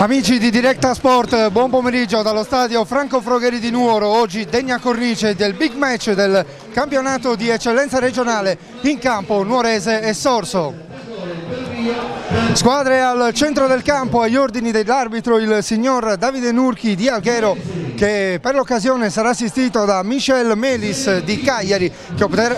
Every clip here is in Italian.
Amici di Directa Sport, buon pomeriggio dallo stadio Franco Frogheri di Nuoro. Oggi degna cornice del big match del campionato di eccellenza regionale, in campo Nuorese e Sorso. Squadre al centro del campo, agli ordini dell'arbitro il signor Davide Nurchi di Alghero, che per l'occasione sarà assistito da Michel Melis di Cagliari,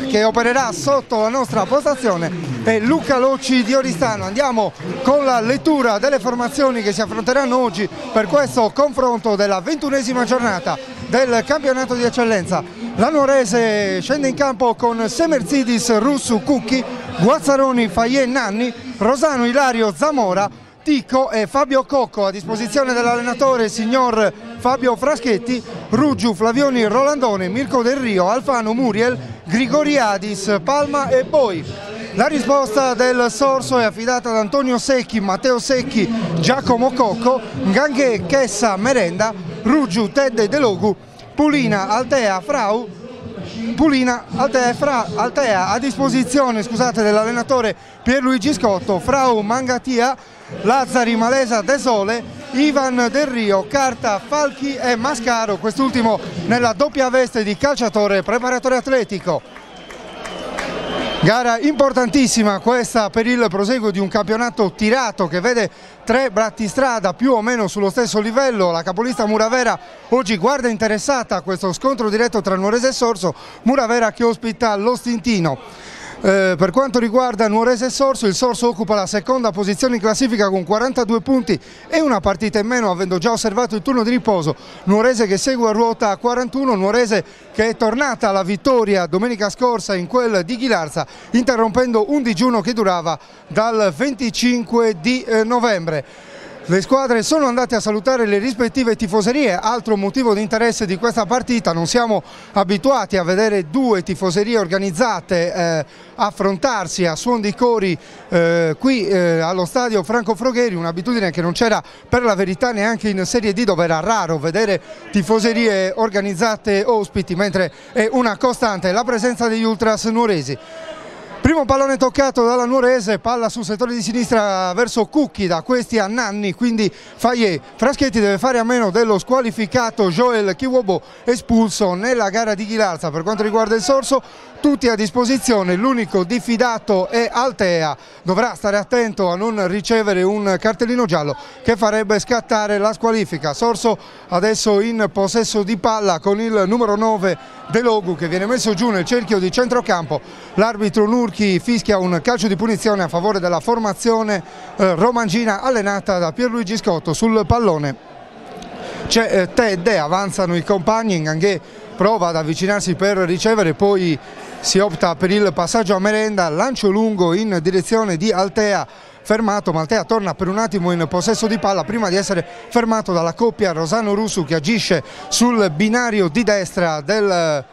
che opererà sotto la nostra postazione, e Luca Locci di Oristano. Andiamo con la lettura delle formazioni che si affronteranno oggi per questo confronto della 21esima giornata del campionato di eccellenza. La Nuorese scende in campo con Semerzidis, Russu, Cucchi, Guazzaroni, Fayè, Nanni, Rosano, Ilario, Zamora, Ticco e Fabio Cocco. A disposizione dell'allenatore signor Fabio Fraschetti, Ruggiu, Flavioni, Rolandone, Mirko Del Rio, Alfano, Muriel, Grigoriadis, Palma e Boi. La risposta del Sorso è affidata ad Antonio Secchi, Matteo Secchi, Giacomo Cocco, Nganghè, Chessa, Merenda, Ruggiu, Tedde, Delogu, Pulina, Altea, Frau, Pulina, Altea a disposizione dell'allenatore Pierluigi Scotto, Frau, Mangatia, Lazzari, Malesa, Desole, Ivan Del Rio, Carta, Falchi e Mascaro, quest'ultimo nella doppia veste di calciatore e preparatore atletico. Gara importantissima questa per il proseguo di un campionato tirato che vede tre battistrada più o meno sullo stesso livello. La capolista Muravera oggi guarda interessata a questo scontro diretto tra Nuorese e Sorso, Muravera che ospita l'Ostintino. Per quanto riguarda Nuorese e Sorso, il Sorso occupa la seconda posizione in classifica con 42 punti e una partita in meno, avendo già osservato il turno di riposo. Nuorese che segue a ruota 41, Nuorese che è tornata alla vittoria domenica scorsa in quel di Ghilarza, interrompendo un digiuno che durava dal 25 di novembre. Le squadre sono andate a salutare le rispettive tifoserie, altro motivo di interesse di questa partita. Non siamo abituati a vedere due tifoserie organizzate affrontarsi a suon di cori qui allo stadio Franco Frogheri, un'abitudine che non c'era per la verità neanche in Serie D, dove era raro vedere tifoserie organizzate ospiti, mentre è una costante la presenza degli ultras nuoresi. Primo pallone toccato dalla Nuorese, palla sul settore di sinistra verso Cucchi, da questi a Nanni, quindi Fayè. Fraschetti deve fare a meno dello squalificato Joel Kiwobo, espulso nella gara di Ghilarza. Per quanto riguarda il Sorso, tutti a disposizione, l'unico diffidato è Altea, dovrà stare attento a non ricevere un cartellino giallo che farebbe scattare la squalifica. Sorso adesso in possesso di palla con il numero 9 Delogu, che viene messo giù nel cerchio di centrocampo. L'arbitro Nurchi fischia un calcio di punizione a favore della formazione romangina allenata da Pierluigi Scotto. Sul pallone c'è Tedde, avanzano i compagni, Nganghè prova ad avvicinarsi per ricevere, poi si opta per il passaggio a Merenda, lancio lungo in direzione di Altea, fermato, ma Altea torna per un attimo in possesso di palla prima di essere fermato dalla coppia Rosano-Russu, che agisce sul binario di destra della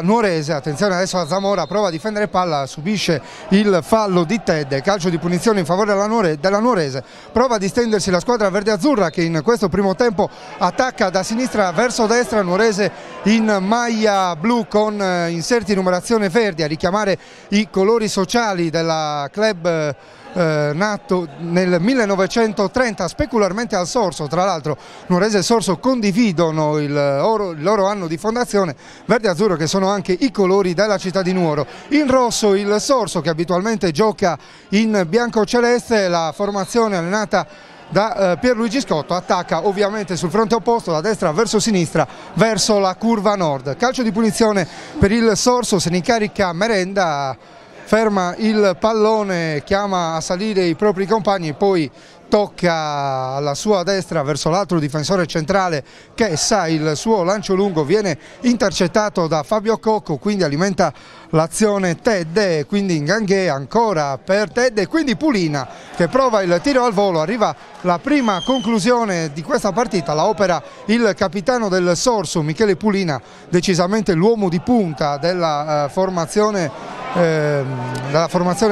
Nuorese. Attenzione adesso a Zamora, prova a difendere palla, subisce il fallo di Tedde, calcio di punizione in favore della Nuorese. Prova a distendersi la squadra verde-azzurra, che in questo primo tempo attacca da sinistra verso destra. Nuorese in maglia blu con inserti numerazione verdi, a richiamare i colori sociali della club nato nel 1930 specularmente al Sorso. Tra l'altro Nuorese e Sorso condividono il loro anno di fondazione, verde e azzurro che sono anche i colori della città di Nuoro. In rosso il Sorso, che abitualmente gioca in bianco-celeste. La formazione allenata da Pierluigi Scotto attacca ovviamente sul fronte opposto, da destra verso sinistra, verso la curva nord. Calcio di punizione per il Sorso, se ne incarica Merenda, ferma il pallone, chiama a salire i propri compagni, poi tocca alla sua destra verso l'altro difensore centrale Chessa. Il suo lancio lungo viene intercettato da Fabio Cocco, quindi alimenta l'azione Tedde, quindi Nganghè ancora per Tedde, quindi Pulina che prova il tiro al volo. Arriva la prima conclusione di questa partita, la opera il capitano del Sorso Michele Pulina, decisamente l'uomo di punta della formazione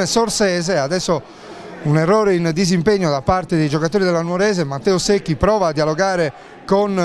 sorsese. Adesso un errore in disimpegno da parte dei giocatori della Nuorese. Matteo Secchi prova a dialogare con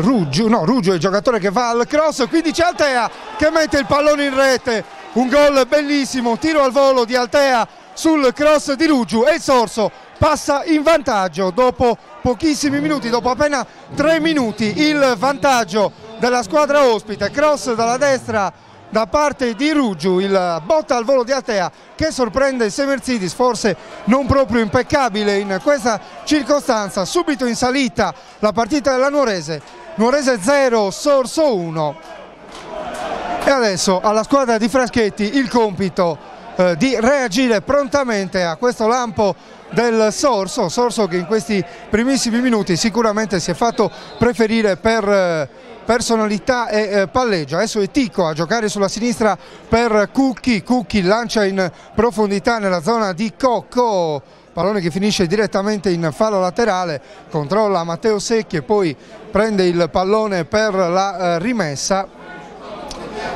Ruggiu, Ruggiu è il giocatore che va al cross, quindi c'è Altea che mette il pallone in rete, un gol bellissimo, tiro al volo di Altea sul cross di Ruggiu, e il Sorso passa in vantaggio dopo pochissimi minuti, dopo appena 3 minuti, il vantaggio della squadra ospite. Cross dalla destra da parte di Ruggiu, il botta al volo di Altea che sorprende Semerzidis, forse non proprio impeccabile in questa circostanza. Subito in salita la partita della Nuorese, Nuorese 0, Sorso 1. E adesso alla squadra di Fraschetti il compito di reagire prontamente a questo lampo del Sorso che in questi primissimi minuti sicuramente si è fatto preferire per personalità e palleggio. Adesso è Ticco a giocare sulla sinistra per Cucchi, Cucchi lancia in profondità nella zona di Cocco, pallone che finisce direttamente in fallo laterale, controlla Matteo Secchi e poi prende il pallone per la rimessa.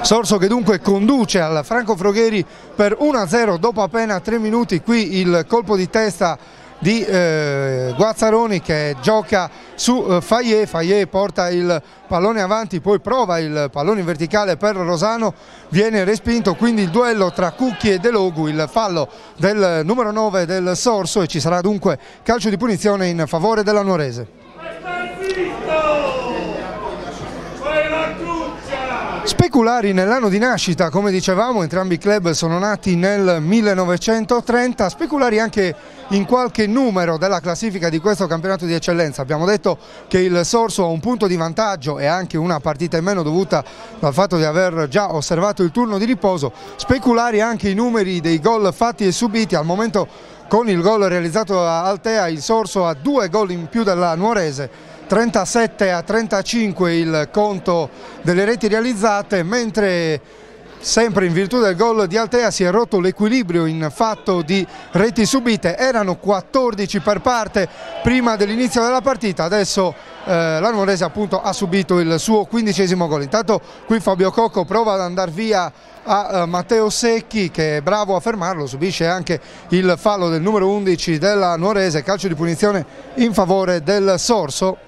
Sorso che dunque conduce al Franco Frogheri per 1-0 dopo appena 3 minuti. Qui il colpo di testa di Guazzaroni che gioca su Fayet porta il pallone avanti, poi prova il pallone in verticale per Rosano, viene respinto, quindi il duello tra Cucchi e De Logu, il fallo del numero 9 del Sorso e ci sarà dunque calcio di punizione in favore della Nuorese. Speculari nell'anno di nascita, come dicevamo, entrambi i club sono nati nel 1930, speculari anche in qualche numero della classifica di questo campionato di eccellenza. Abbiamo detto che il Sorso ha un punto di vantaggio e anche una partita in meno dovuta dal fatto di aver già osservato il turno di riposo. Speculari anche i numeri dei gol fatti e subiti. Al momento con il gol realizzato da Altea il Sorso ha 2 gol in più della Nuorese, 37-35 il conto delle reti realizzate, mentre sempre in virtù del gol di Altea si è rotto l'equilibrio in fatto di reti subite. Erano 14 per parte prima dell'inizio della partita, adesso la Nuorese appunto ha subito il suo 15° gol. Intanto qui Fabio Cocco prova ad andare via a Matteo Secchi che è bravo a fermarlo, subisce anche il fallo del numero 11 della Nuorese, calcio di punizione in favore del Sorso.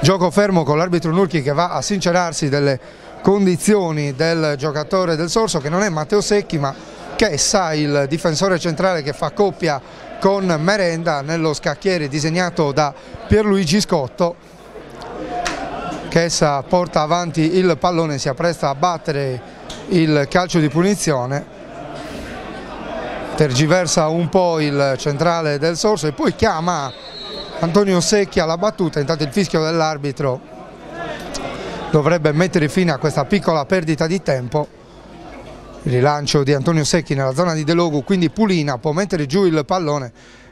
Gioco fermo con l'arbitro Nurchi che va a sincerarsi delle condizioni del giocatore del Sorso, che non è Matteo Secchi ma Chessa, il difensore centrale che fa coppia con Merenda nello scacchiere disegnato da Pierluigi Scotto. Chessa porta avanti il pallone, si appresta a battere il calcio di punizione, tergiversa un po' il centrale del Sorso e poi chiama Antonio Secchi alla battuta. Intanto il fischio dell'arbitro dovrebbe mettere fine a questa piccola perdita di tempo. Il rilancio di Antonio Secchi nella zona di De Logu, quindi Pulina può mettere giù il pallone,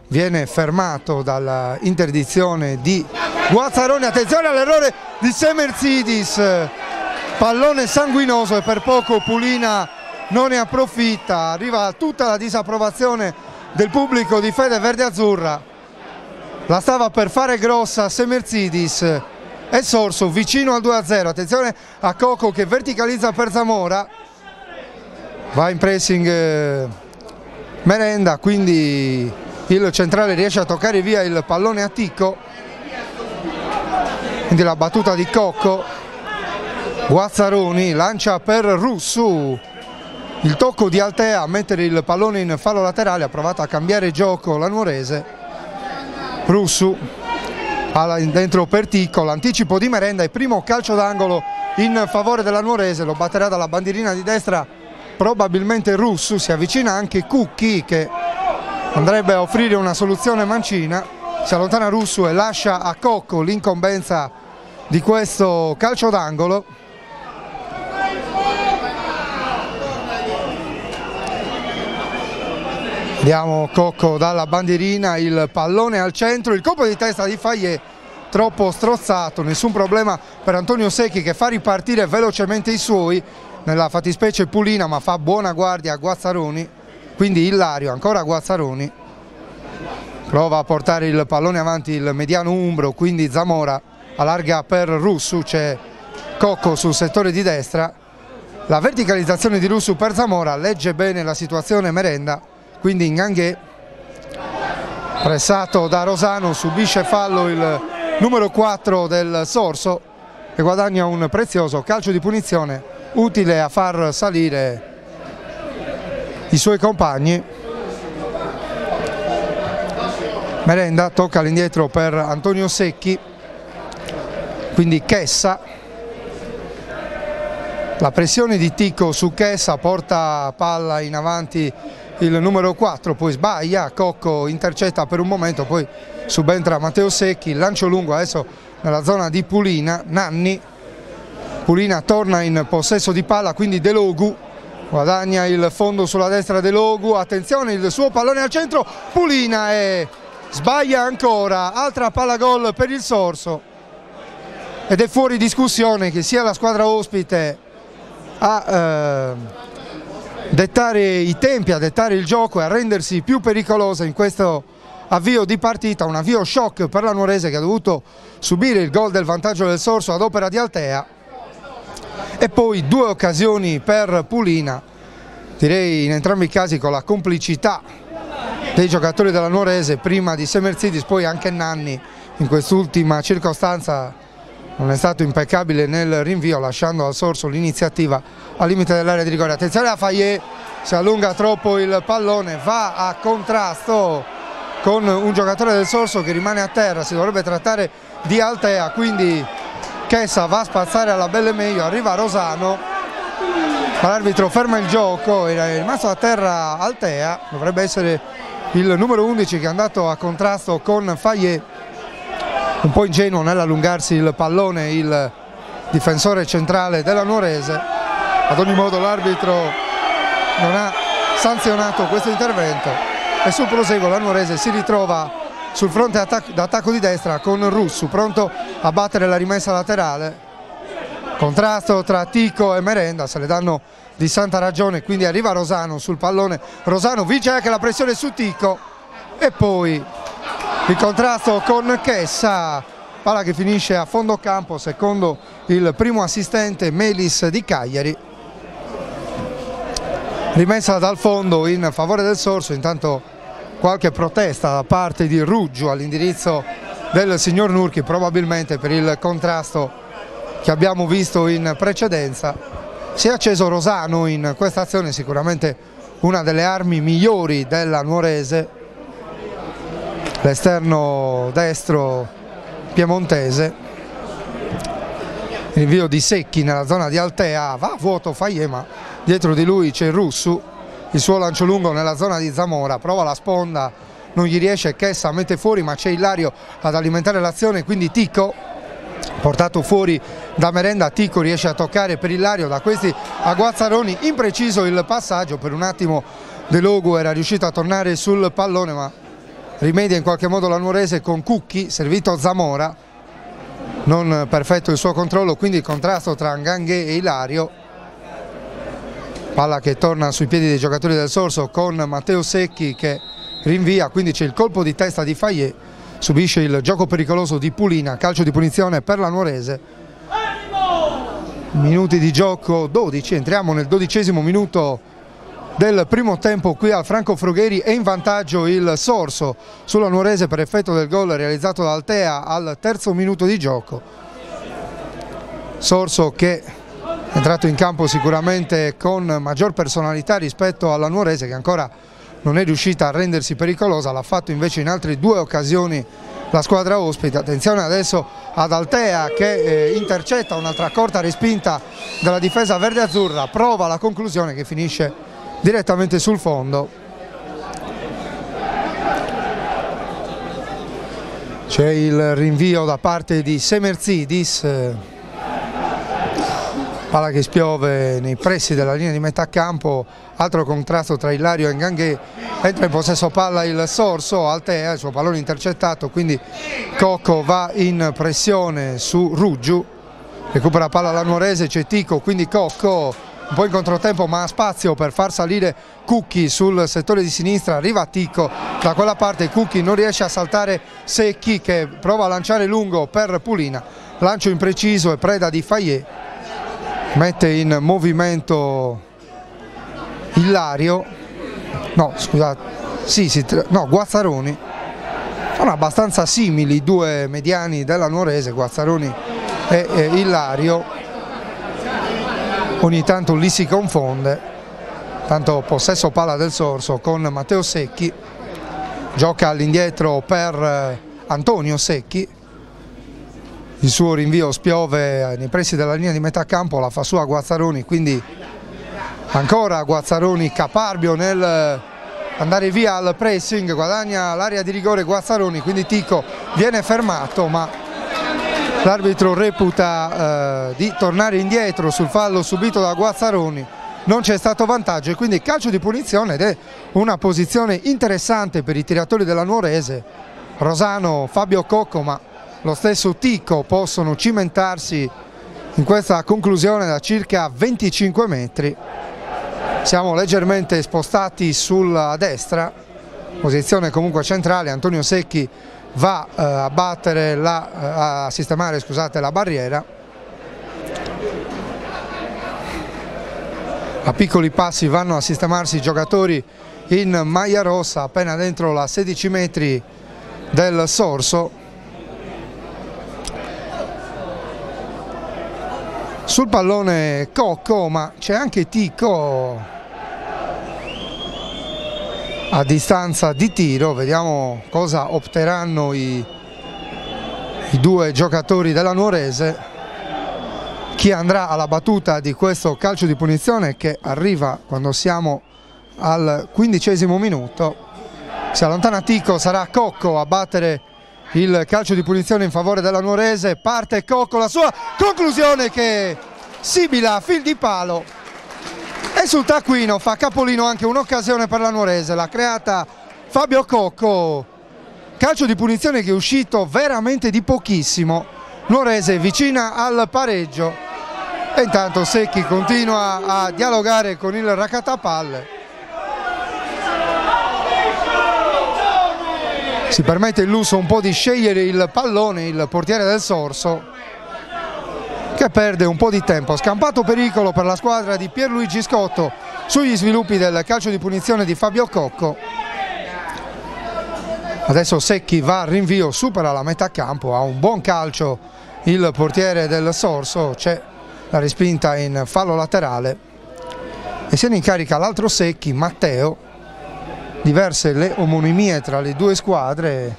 viene fermato dall'interdizione di Guazzaroni. Attenzione all'errore di Semerzidis, pallone sanguinoso e per poco Pulina non ne approfitta. Arriva tutta la disapprovazione del pubblico di Fede Verde Azzurra. La stava per fare grossa Semerzidis e Sorso vicino al 2-0. Attenzione a Cocco che verticalizza per Zamora, va in pressing Merenda, quindi il centrale riesce a toccare via il pallone a Ticco, quindi la battuta di Cocco. Guazzaroni lancia per Russu, il tocco di Altea a mettere il pallone in fallo laterale, ha provato a cambiare gioco la Nuorese. Russu dentro per Ticco, l'anticipo di Merenda e primo calcio d'angolo in favore della Nuorese, lo batterà dalla bandierina di destra probabilmente Russu. Si avvicina anche Cucchi che andrebbe a offrire una soluzione mancina, si allontana Russu e lascia a Cocco l'incombenza di questo calcio d'angolo. Vediamo Cocco dalla bandierina, il pallone al centro, il colpo di testa di Fayet troppo strozzato, nessun problema per Antonio Secchi che fa ripartire velocemente i suoi, nella fattispecie Pulina, ma fa buona guardia a Guazzaroni, quindi Ilario, ancora Guazzaroni, prova a portare il pallone avanti il mediano umbro, quindi Zamora allarga per Russu, c'è Cocco sul settore di destra, la verticalizzazione di Russu per Zamora, legge bene la situazione Merenda, quindi Nganghè, pressato da Rosano, subisce fallo il numero 4 del Sorso e guadagna un prezioso calcio di punizione utile a far salire i suoi compagni. Merenda, tocca all'indietro per Antonio Secchi, quindi Chessa. La pressione di Ticco su Chessa porta palla in avanti il numero 4, poi sbaglia, Cocco intercetta per un momento, poi subentra Matteo Secchi, lancio lungo adesso nella zona di Pulina, Nanni. Pulina torna in possesso di palla, quindi De Logu guadagna il fondo sulla destra. De Logu, attenzione, il suo pallone al centro, Pulina e sbaglia ancora, altra palla gol per il Sorso, ed è fuori discussione che sia la squadra ospite a dettare i tempi, a dettare il gioco e a rendersi più pericolosa in questo avvio di partita, un avvio shock per la Nuorese, che ha dovuto subire il gol del vantaggio del Sorso ad opera di Altea, e poi due occasioni per Pulina, direi in entrambi i casi con la complicità dei giocatori della Nuorese, prima di Semerzidis, poi anche Nanni in quest'ultima circostanza non è stato impeccabile nel rinvio, lasciando al Sorso l'iniziativa al limite dell'area di rigore. Attenzione a Fayet, si allunga troppo il pallone, va a contrasto con un giocatore del Sorso che rimane a terra, si dovrebbe trattare di Altea, quindi Chessa va a spazzare alla belle meglio, arriva Rosano, ma l'arbitro ferma il gioco, è rimasto a terra Altea, dovrebbe essere il numero 11 che è andato a contrasto con Fayet, un po' ingenuo nell'allungarsi il pallone il difensore centrale della Nuorese. Ad ogni modo l'arbitro non ha sanzionato questo intervento e sul proseguo la Nuorese si ritrova sul fronte d'attacco di destra con Russu pronto a battere la rimessa laterale. Contrasto tra Ticco e Merenda, se le danno di santa ragione, quindi arriva Rosano sul pallone, Rosano vince anche la pressione su Ticco e poi il contrasto con Chessa, palla che finisce a fondo campo secondo il primo assistente Melis di Cagliari. Rimessa dal fondo in favore del Sorso, intanto qualche protesta da parte di Ruggio all'indirizzo del signor Nurchi, probabilmente per il contrasto che abbiamo visto in precedenza. Si è acceso Rosano in questa azione, sicuramente una delle armi migliori della Nuorese, l'esterno destro piemontese. Il rinvio di Secchi nella zona di Altea, va a vuoto Fayet, ma dietro di lui c'è Russu, il suo lancio lungo nella zona di Zamora, prova la sponda, non gli riesce, Chessa mette fuori, ma c'è Ilario ad alimentare l'azione, quindi Ticco portato fuori da Merenda, Ticco riesce a toccare per Ilario, da questi a Guazzaroni, impreciso il passaggio, per un attimo De Logu era riuscito a tornare sul pallone, ma rimedia in qualche modo la Nuorese con Cucchi, servito Zamora, non perfetto il suo controllo, quindi il contrasto tra Nganghè e Ilario, palla che torna sui piedi dei giocatori del Sorso con Matteo Secchi che rinvia, quindi c'è il colpo di testa di Fayet, subisce il gioco pericoloso di Pulina, calcio di punizione per la Nuorese. Minuti di gioco 12, entriamo nel 12° minuto del primo tempo qui al Franco Frugheri, è in vantaggio il Sorso sulla Nuorese per effetto del gol realizzato da Altea al 3° minuto di gioco. Sorso che è entrato in campo sicuramente con maggior personalità rispetto alla Nuorese, che ancora non è riuscita a rendersi pericolosa, l'ha fatto invece in altre due occasioni la squadra ospite. Attenzione adesso ad Altea che intercetta un'altra corta respinta della difesa verde-azzurra, prova la conclusione che finisce direttamente sul fondo. C'è il rinvio da parte di Semerzidis, palla che spiove nei pressi della linea di metà campo, altro contrasto tra Ilario e Nganghè, entra in possesso palla il Sorso, Altea, il suo pallone intercettato, quindi Cocco va in pressione su Ruggio, recupera palla la Nuorese, c'è Ticco, quindi Cocco un po' in controtempo ma ha spazio per far salire Cucchi sul settore di sinistra, arriva Ticco da quella parte, Cucchi non riesce a saltare Secchi che prova a lanciare lungo per Pulina, lancio impreciso e preda di Fayet, mette in movimento Ilario, no scusate, Guazzaroni. Sono abbastanza simili i due mediani della Nuorese, Guazzaroni e Ilario, ogni tanto lì si confonde. Tanto possesso palla del Sorso con Matteo Secchi, gioca all'indietro per Antonio Secchi, il suo rinvio spiove nei pressi della linea di metà campo, la fa sua Guazzaroni, quindi ancora Guazzaroni caparbio nel andare via al pressing, guadagna l'area di rigore Guazzaroni, quindi Tico viene fermato, ma l'arbitro reputa di tornare indietro sul fallo subito da Guazzaroni. Non c'è stato vantaggio e quindi calcio di punizione, ed è una posizione interessante per i tiratori della Nuorese. Rosano, Fabio Cocco ma lo stesso Tico possono cimentarsi in questa conclusione da circa 25 metri. Siamo leggermente spostati sulla destra, posizione comunque centrale. Antonio Secchi va a battere a sistemare, scusate, la barriera. A piccoli passi vanno a sistemarsi i giocatori in maglia rossa, appena dentro la 16 metri del sorso. Sul pallone Cocco, ma c'è anche Tico a distanza di tiro. Vediamo cosa opteranno i due giocatori della Nuorese. Chi andrà alla battuta di questo calcio di punizione che arriva quando siamo al 15° minuto. Si allontana Tico, sarà Cocco a battere il calcio di punizione in favore della Nuorese. Parte Cocco, la sua conclusione che sibila a fil di palo, e sul taccuino fa capolino anche un'occasione per la Nuorese, l'ha creata Fabio Cocco. Calcio di punizione che è uscito veramente di pochissimo. Nuorese vicina al pareggio e intanto Secchi continua a dialogare con il raccattapalle. Si permette il lusso un po' di scegliere il pallone il portiere del Sorso, che perde un po' di tempo. Scampato pericolo per la squadra di Pierluigi Scotto sugli sviluppi del calcio di punizione di Fabio Cocco. Adesso Secchi va al rinvio, supera la metà campo, ha un buon calcio il portiere del Sorso, c'è la respinta in fallo laterale e se ne incarica l'altro Secchi, Matteo. Diverse le omonimie tra le due squadre,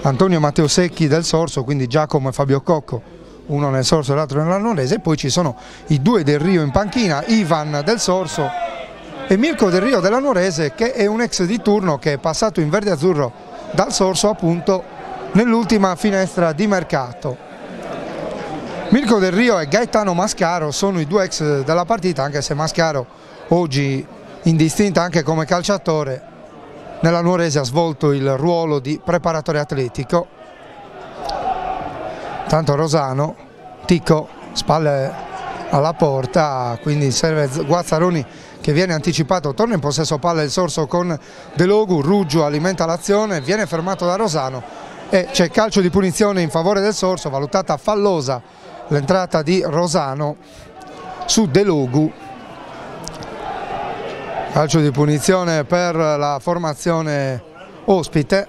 Antonio e Matteo Secchi del Sorso, quindi Giacomo e Fabio Cocco, uno nel Sorso e l'altro nella Nuorese, e poi ci sono i due del Rio in panchina, Ivan del Sorso e Mirko del Rio della Nuorese, che è un ex di turno che è passato in verde azzurro dal Sorso appunto nell'ultima finestra di mercato. Mirko del Rio e Gaetano Mascaro sono i due ex della partita, anche se Mascaro oggi indistinta anche come calciatore nella Nuorese ha svolto il ruolo di preparatore atletico. Tanto Rosano, Tico, spalle alla porta, quindi serve Guazzaroni che viene anticipato, torna in possesso palla il Sorso con De Logu, Ruggio alimenta l'azione, viene fermato da Rosano e c'è calcio di punizione in favore del Sorso, valutata fallosa l'entrata di Rosano su De Logu. Calcio di punizione per la formazione ospite.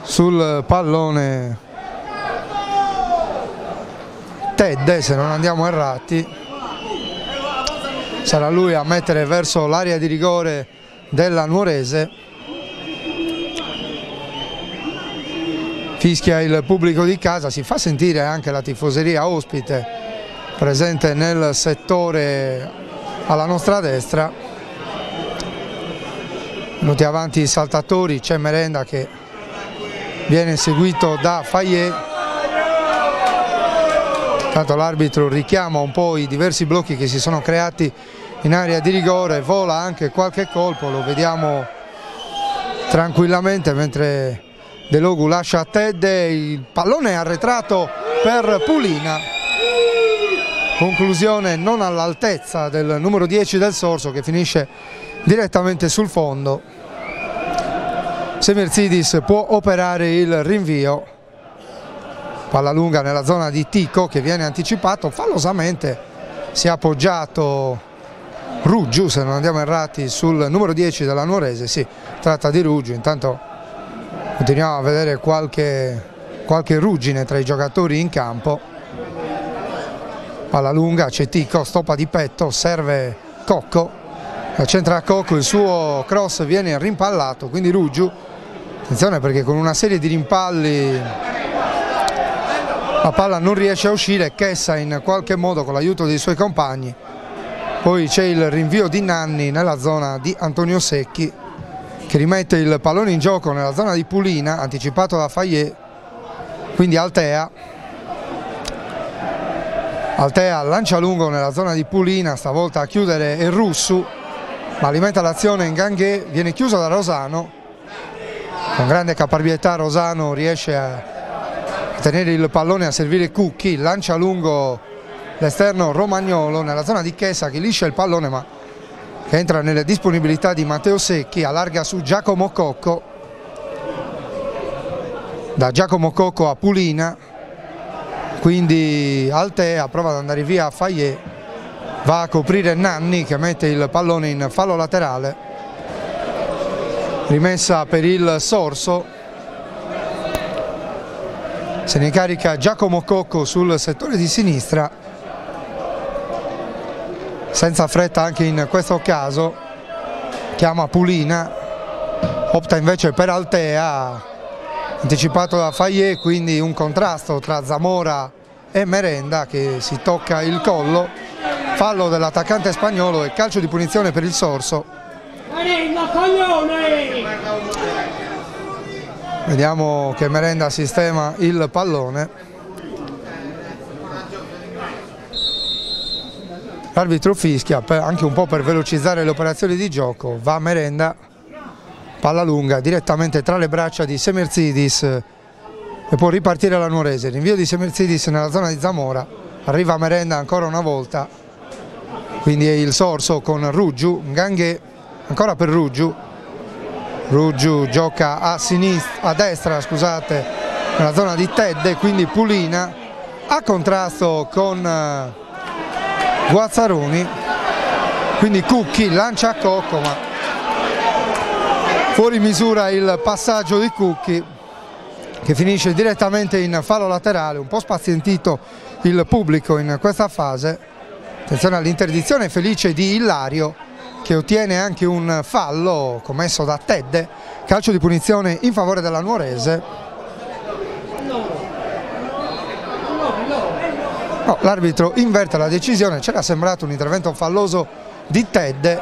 Sul pallone Ted, se non andiamo errati, sarà lui a mettere verso l'area di rigore della Nuorese. Fischia il pubblico di casa, si fa sentire anche la tifoseria ospite presente nel settore alla nostra destra. Venuti avanti i saltatori, c'è Merenda che viene seguito da Fayet. Tanto l'arbitro richiama un po' i diversi blocchi che si sono creati in area di rigore, vola anche qualche colpo, lo vediamo tranquillamente mentre De Logu lascia a Ted, il pallone è arretrato per Pulina. Conclusione non all'altezza del numero 10 del Sorso che finisce direttamente sul fondo. Semerzidis può operare il rinvio. Palla lunga nella zona di Tico che viene anticipato, fallosamente si è appoggiato Ruggio, se non andiamo errati, sul numero 10 della Nuorese. Sì, tratta di Ruggio, intanto continuiamo a vedere qualche ruggine tra i giocatori in campo. palla lunga, c'è Ticco, stoppa di petto, serve Cocco, centra Cocco, il suo cross viene rimpallato, quindi Ruggiu, attenzione perché con una serie di rimpalli la palla non riesce a uscire, Chessa in qualche modo con l'aiuto dei suoi compagni, poi c'è il rinvio di Nanni nella zona di Antonio Secchi che rimette il pallone in gioco nella zona di Pulina, anticipato da Fayet, quindi Altea lancia lungo nella zona di Pulina, stavolta a chiudere è Russu, ma alimenta l'azione in Gangué, viene chiuso da Rosano, con grande caparbietà Rosano riesce a tenere il pallone, a servire Cucchi, lancia lungo l'esterno Romagnolo nella zona di Chessa che liscia il pallone ma che entra nelle disponibilità di Matteo Secchi, allarga su Giacomo Cocco, da Giacomo Cocco a Pulina, quindi Altea prova ad andare via a Fayet, va a coprire Nanni che mette il pallone in fallo laterale, rimessa per il Sorso, se ne carica Giacomo Cocco sul settore di sinistra, senza fretta anche in questo caso, chiama Pulina, opta invece per Altea, anticipato da Fayet, quindi un contrasto tra Zamora e Merenda che si tocca il collo, fallo dell'attaccante spagnolo e calcio di punizione per il Sorso. Vediamo che Merenda sistema il pallone. L'arbitro fischia anche un po' per velocizzare le operazioni di gioco, va Merenda, palla lunga direttamente tra le braccia di Semerzidis e può ripartire la Nuorese, rinvio di Semerzidis nella zona di Zamora, arriva Merenda ancora una volta, quindi è il Sorso con Ruggiu, Gangué, ancora per Ruggiu, Ruggiu gioca a sinistra, a destra scusate, nella zona di Tedde, quindi Pulina a contrasto con Guazzaroni, quindi Cucchi lancia a Cocco ma fuori misura il passaggio di Cucchi che finisce direttamente in fallo laterale, un po' spazientito il pubblico in questa fase, attenzione all'interdizione felice di Ilario che ottiene anche un fallo commesso da Tedde, calcio di punizione in favore della Nuorese. No, l'arbitro inverte la decisione, c'era sembrato un intervento falloso di Tedde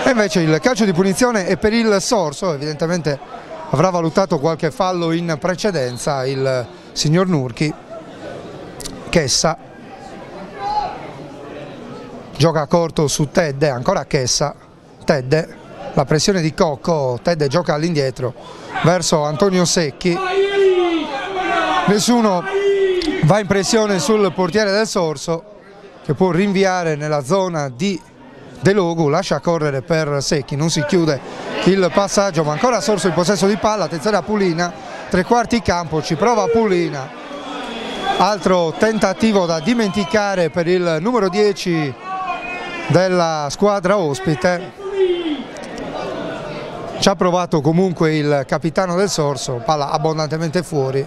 e invece il calcio di punizione è per il Sorso, evidentemente avrà valutato qualche fallo in precedenza il signor Nurchi. Chessa gioca corto su Tedde, ancora Chessa, Tedde, la pressione di Cocco, Tedde gioca all'indietro verso Antonio Secchi, nessuno va in pressione sul portiere del Sorso che può rinviare nella zona di De Logu, lascia correre per Secchi, non si chiude il passaggio ma ancora Sorso in possesso di palla, attenzione a Pulina, tre quarti campo, ci prova Pulina, altro tentativo da dimenticare per il numero 10 della squadra ospite, ci ha provato comunque il capitano del Sorso, palla abbondantemente fuori.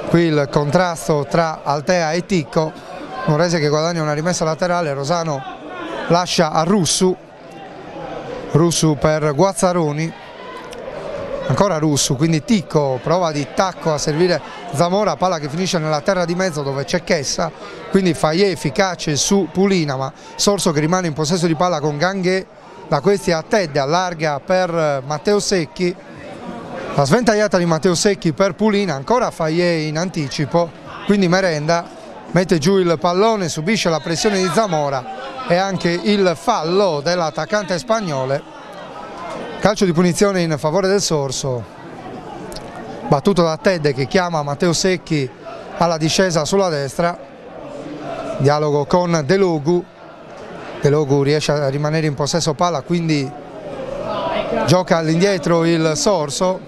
Qui il contrasto tra Altea e Ticco, Nuorese che guadagna una rimessa laterale, Rosano lascia a Russu, Russu per Guazzaroni, ancora Russu, quindi Ticco prova di tacco a servire Zamora, palla che finisce nella terra di mezzo dove c'è Chessa, quindi Fayet efficace su Pulina ma Sorso che rimane in possesso di palla con Gangué, da questi a Tedde, allarga per Matteo Secchi, la sventagliata di Matteo Secchi per Pulina, ancora Fayet in anticipo, quindi Merenda mette giù il pallone, subisce la pressione di Zamora e anche il fallo dell'attaccante spagnolo, calcio di punizione in favore del Sorso, battuto da Tedde che chiama Matteo Secchi alla discesa sulla destra, dialogo con De Logu, De Logu riesce a rimanere in possesso palla, quindi gioca all'indietro il Sorso,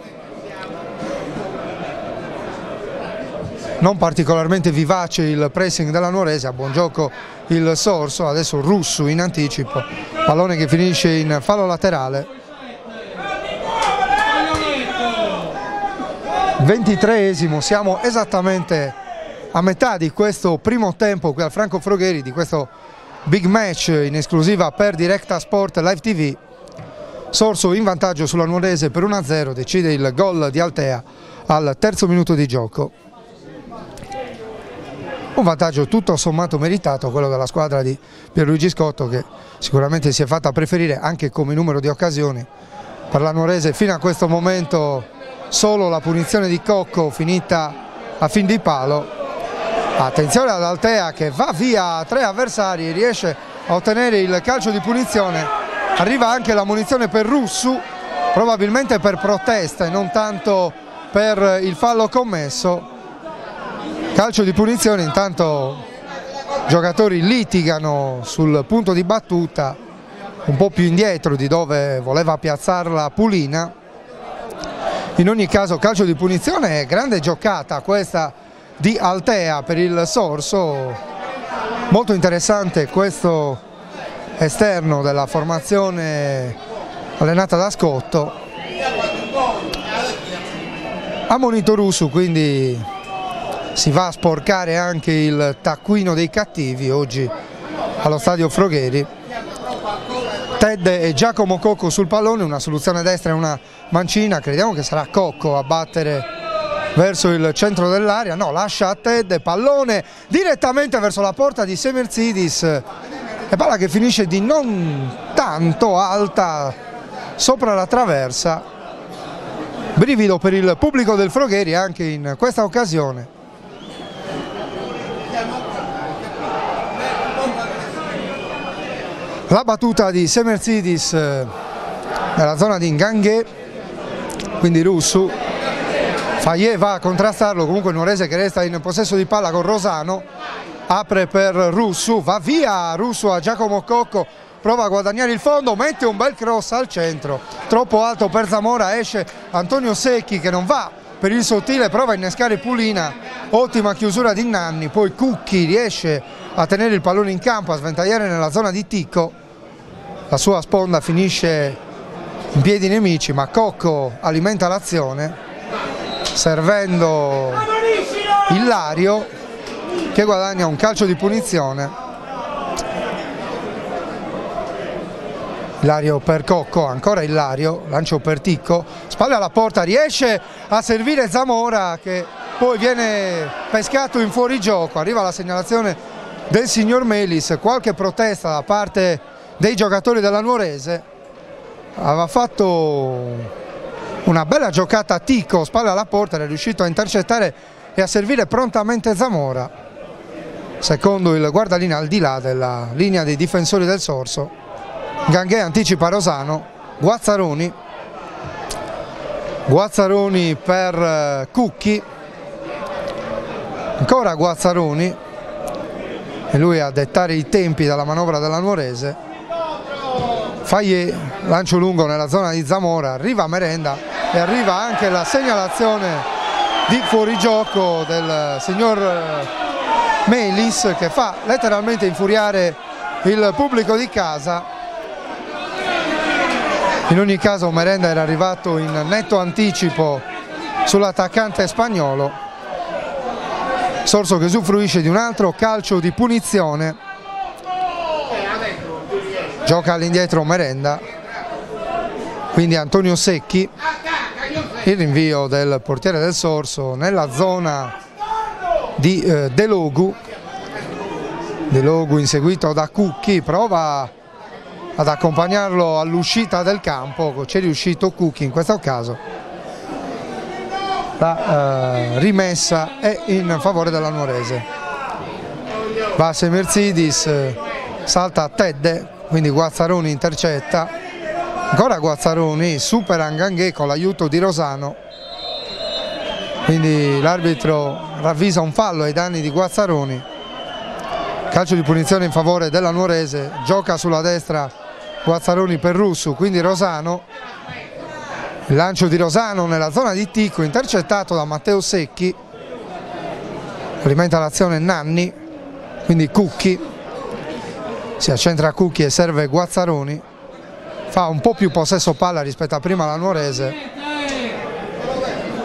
non particolarmente vivace il pressing della Nuorese, a buon gioco il Sorso, adesso Russu in anticipo, pallone che finisce in fallo laterale. 23esimo, siamo esattamente a metà di questo primo tempo qui al Franco Frogheri, di questo big match in esclusiva per Directa Sport Live TV. Sorso in vantaggio sulla Nuorese per 1-0, decide il gol di Altea al terzo minuto di gioco. Un vantaggio tutto sommato meritato, quello della squadra di Pierluigi Scotto, che sicuramente si è fatta preferire anche come numero di occasioni. Per la Nuorese fino a questo momento solo la punizione di Cocco finita a fin di palo. Attenzione ad Altea che va via 3 avversari e riesce a ottenere il calcio di punizione. Arriva anche la munizione per Russu, probabilmente per protesta e non tanto per il fallo commesso. Calcio di punizione, intanto giocatori litigano sul punto di battuta un po' più indietro di dove voleva piazzarla Pulina. In ogni caso calcio di punizione, grande giocata questa di Altea per il Sorso, molto interessante questo esterno della formazione allenata da Scotto. Ammonito Russu, quindi si va a sporcare anche il taccuino dei cattivi oggi allo stadio Frogheri. Ted e Giacomo Cocco sul pallone, una soluzione destra e una mancina, crediamo che sarà Cocco a battere verso il centro dell'area, no, lascia a Ted, pallone direttamente verso la porta di Semerzidis e palla che finisce di non tanto alta sopra la traversa. Brivido per il pubblico del Frogheri anche in questa occasione. La battuta di Semerzidis nella zona di Nganghè, quindi Russu, Fayet va a contrastarlo, comunque il Nuorese che resta in possesso di palla con Rosano, apre per Russu, va via Russu a Giacomo Cocco, prova a guadagnare il fondo, mette un bel cross al centro, troppo alto per Zamora, esce Antonio Secchi che non va per il sottile, prova a innescare Pulina, ottima chiusura di Nanni, poi Cucchi riesce a tenere il pallone in campo, a sventagliare nella zona di Ticco, la sua sponda finisce in piedi nemici, ma Cocco alimenta l'azione servendo Ilario che guadagna un calcio di punizione. Ilario per Cocco, ancora Ilario, lancio per Ticco, spalle alla porta, riesce a servire Zamora che poi viene pescato in fuorigioco, arriva la segnalazione del signor Melis, qualche protesta da parte dei giocatori della Nuorese. Aveva fatto una bella giocata a Ticco, spalle alla porta, era riuscito a intercettare e a servire prontamente Zamora, secondo il guardalinea al di là della linea dei difensori del Sorso. Nganghè anticipa Rosano, Guazzaroni per Cucchi, ancora Guazzaroni e lui a dettare i tempi della manovra della Nuorese. Fayet, lancio lungo nella zona di Zamora, arriva Merenda e arriva anche la segnalazione di fuorigioco del signor Melis che fa letteralmente infuriare il pubblico di casa. In ogni caso Merenda era arrivato in netto anticipo sull'attaccante spagnolo. Sorso che usufruisce di un altro calcio di punizione. Gioca all'indietro Merenda, quindi Antonio Secchi, il rinvio del portiere del Sorso nella zona di De Logu inseguito da Cucchi, prova ad accompagnarlo all'uscita del campo, c'è riuscito Cucchi in questo caso. La rimessa è in favore della Nuorese. Va Semerzidis, salta Tedde, quindi Guazzaroni intercetta, ancora Guazzaroni, supera Nganghè con l'aiuto di Rosano, quindi l'arbitro ravvisa un fallo ai danni di Guazzaroni. Calcio di punizione in favore della Nuorese, gioca sulla destra Guazzaroni per Russu, quindi Rosano, il lancio di Rosano nella zona di Ticco, intercettato da Matteo Secchi, alimenta l'azione Nanni, quindi Cucchi, si accentra Cucchi e serve Guazzaroni, fa un po' più possesso palla rispetto a prima la Nuorese.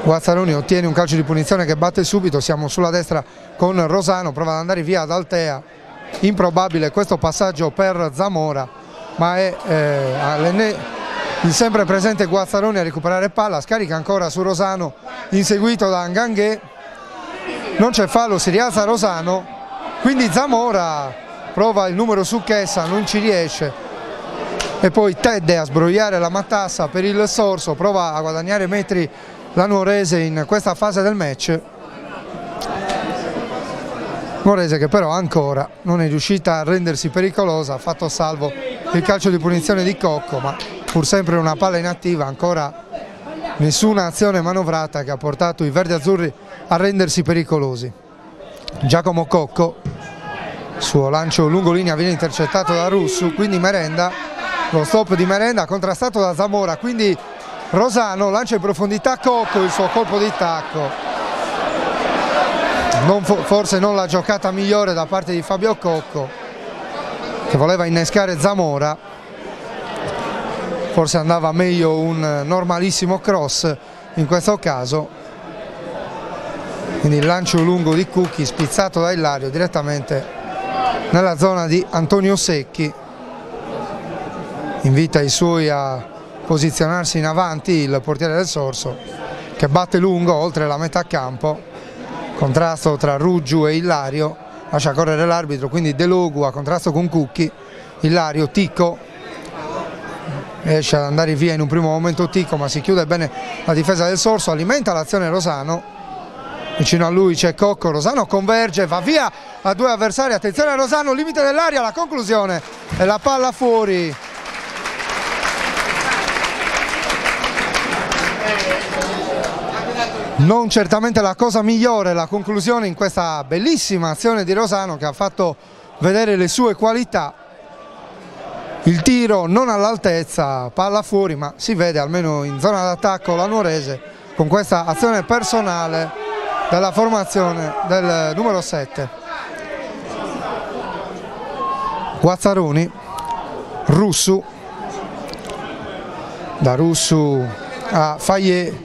Guazzaroni ottiene un calcio di punizione che batte subito, siamo sulla destra con Rosano, prova ad andare via ad Altea, improbabile questo passaggio per Zamora, ma è il sempre presente Guazzaroni a recuperare palla, scarica ancora su Rosano, inseguito da Nganghè, non c'è fallo, si rialza Rosano, quindi Zamora prova il numero su Chessa, non ci riesce, e poi Tedde a sbrogliare la matassa per il Sorso, prova a guadagnare metri la Nuorese in questa fase del match. Nuorese che però ancora non è riuscita a rendersi pericolosa, ha fatto salvo il calcio di punizione di Cocco, ma pur sempre una palla inattiva, ancora nessuna azione manovrata che ha portato i verdi-azzurri a rendersi pericolosi. Giacomo Cocco, suo lancio lungolinea viene intercettato da Russu, quindi Merenda, lo stop di Merenda contrastato da Zamora, quindi Rosano lancia in profondità Cocco, il suo colpo di tacco, forse non la giocata migliore da parte di Fabio Cocco, che voleva innescare Zamora, forse andava meglio un normalissimo cross in questo caso, quindi il lancio lungo di Cucchi spizzato da Ilario direttamente nella zona di Antonio Secchi, invita i suoi a posizionarsi in avanti il portiere del Sorso, che batte lungo oltre la metà campo, contrasto tra Ruggiu e Ilario, lascia correre l'arbitro, quindi De Logu a contrasto con Cucchi, Ilario, Ticco, riesce ad andare via in un primo momento Ticco, ma si chiude bene la difesa del Sorso, alimenta l'azione Rosano, vicino a lui c'è Cocco, Rosano converge, va via a due avversari, attenzione a Rosano, limite dell'area, la conclusione e la palla fuori. Non certamente la cosa migliore, la conclusione in questa bellissima azione di Rosano, che ha fatto vedere le sue qualità. Il tiro non all'altezza, palla fuori, ma si vede almeno in zona d'attacco la Nuorese con questa azione personale della formazione del numero 7. Guazzaroni, Russu, da Russu a Fayet,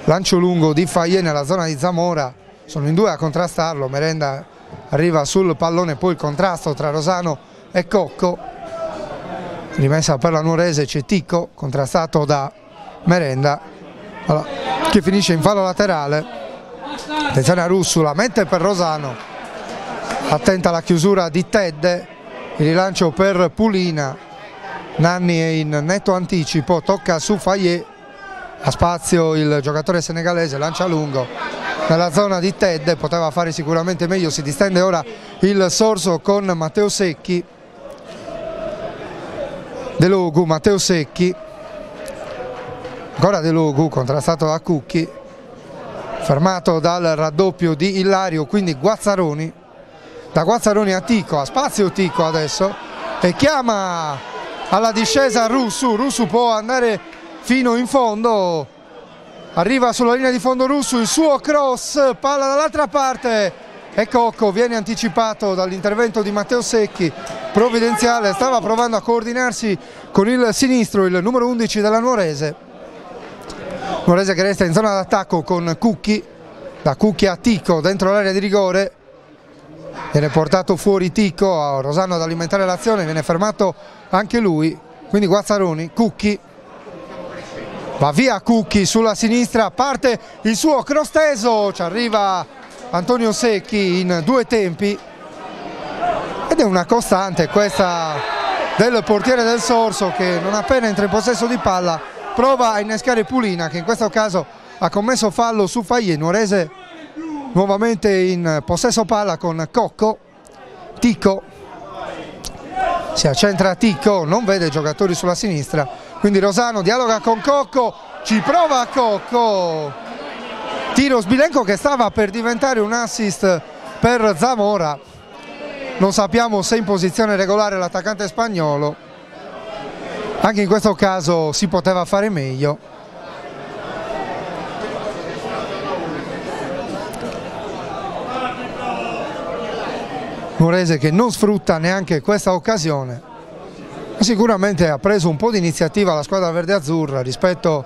lancio lungo di Fayet nella zona di Zamora, sono in due a contrastarlo, Merenda arriva sul pallone, poi il contrasto tra Rosano e Cocco, rimessa per la Nuorese, c'è Ticco contrastato da Merenda, che finisce in fallo laterale. Attenzione a Russu, la mette per Rosano, attenta alla chiusura di Tedde, il rilancio per Pulina, Nanni è in netto anticipo, tocca su Fayet, a spazio il giocatore senegalese, lancia lungo nella zona di Tedde, poteva fare sicuramente meglio, si distende ora il Sorso con Matteo Secchi, De Logu, Matteo Secchi, ancora De Logu contrastato da Cucchi, fermato dal raddoppio di Ilario, quindi Guazzaroni, da Guazzaroni a Ticco, a spazio Ticco adesso, e chiama alla discesa Russu, Russu può andare fino in fondo, arriva sulla linea di fondo Russu, il suo cross, palla dall'altra parte e Cocco viene anticipato dall'intervento di Matteo Secchi, provvidenziale, stava provando a coordinarsi con il sinistro, il numero 11 della Nuorese. Nuorese che resta in zona d'attacco con Cucchi, da Cucchi a Ticco dentro l'area di rigore, viene portato fuori Ticco, a Rosano ad alimentare l'azione, viene fermato anche lui, quindi Guazzaroni, Cucchi, va via Cucchi sulla sinistra, parte il suo cross teso, ci arriva Antonio Secchi in due tempi ed è una costante questa del portiere del Sorso, che non appena entra in possesso di palla prova a innescare Pulina, che in questo caso ha commesso fallo su Fayet. Nuorese nuovamente in possesso palla con Cocco, Ticco, si accentra Ticco, non vede giocatori sulla sinistra, quindi Rosano dialoga con Cocco, ci prova Cocco, tiro sbilenco che stava per diventare un assist per Zamora, non sappiamo se in posizione regolare l'attaccante spagnolo, anche in questo caso si poteva fare meglio. Nuorese che non sfrutta neanche questa occasione, ma sicuramente ha preso un po' di iniziativa la squadra verde-azzurra rispetto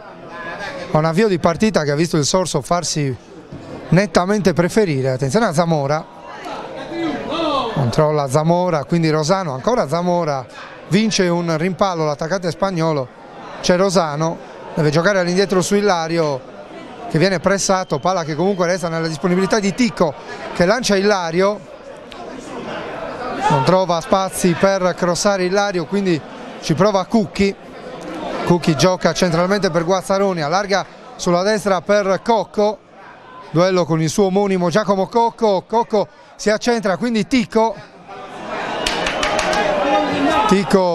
Un avvio di partita che ha visto il Sorso farsi nettamente preferire. Attenzione a Zamora, controlla Zamora, quindi Rosano, ancora Zamora, vince un rimpallo l'attaccante spagnolo, c'è Rosano, deve giocare all'indietro su Ilario che viene pressato, palla che comunque resta nella disponibilità di Ticco che lancia Ilario, non trova spazi per crossare Ilario, quindi ci prova Cucchi. Cucchi gioca centralmente per Guazzaroni, allarga sulla destra per Cocco, duello con il suo omonimo Giacomo Cocco, Cocco si accentra, quindi Ticco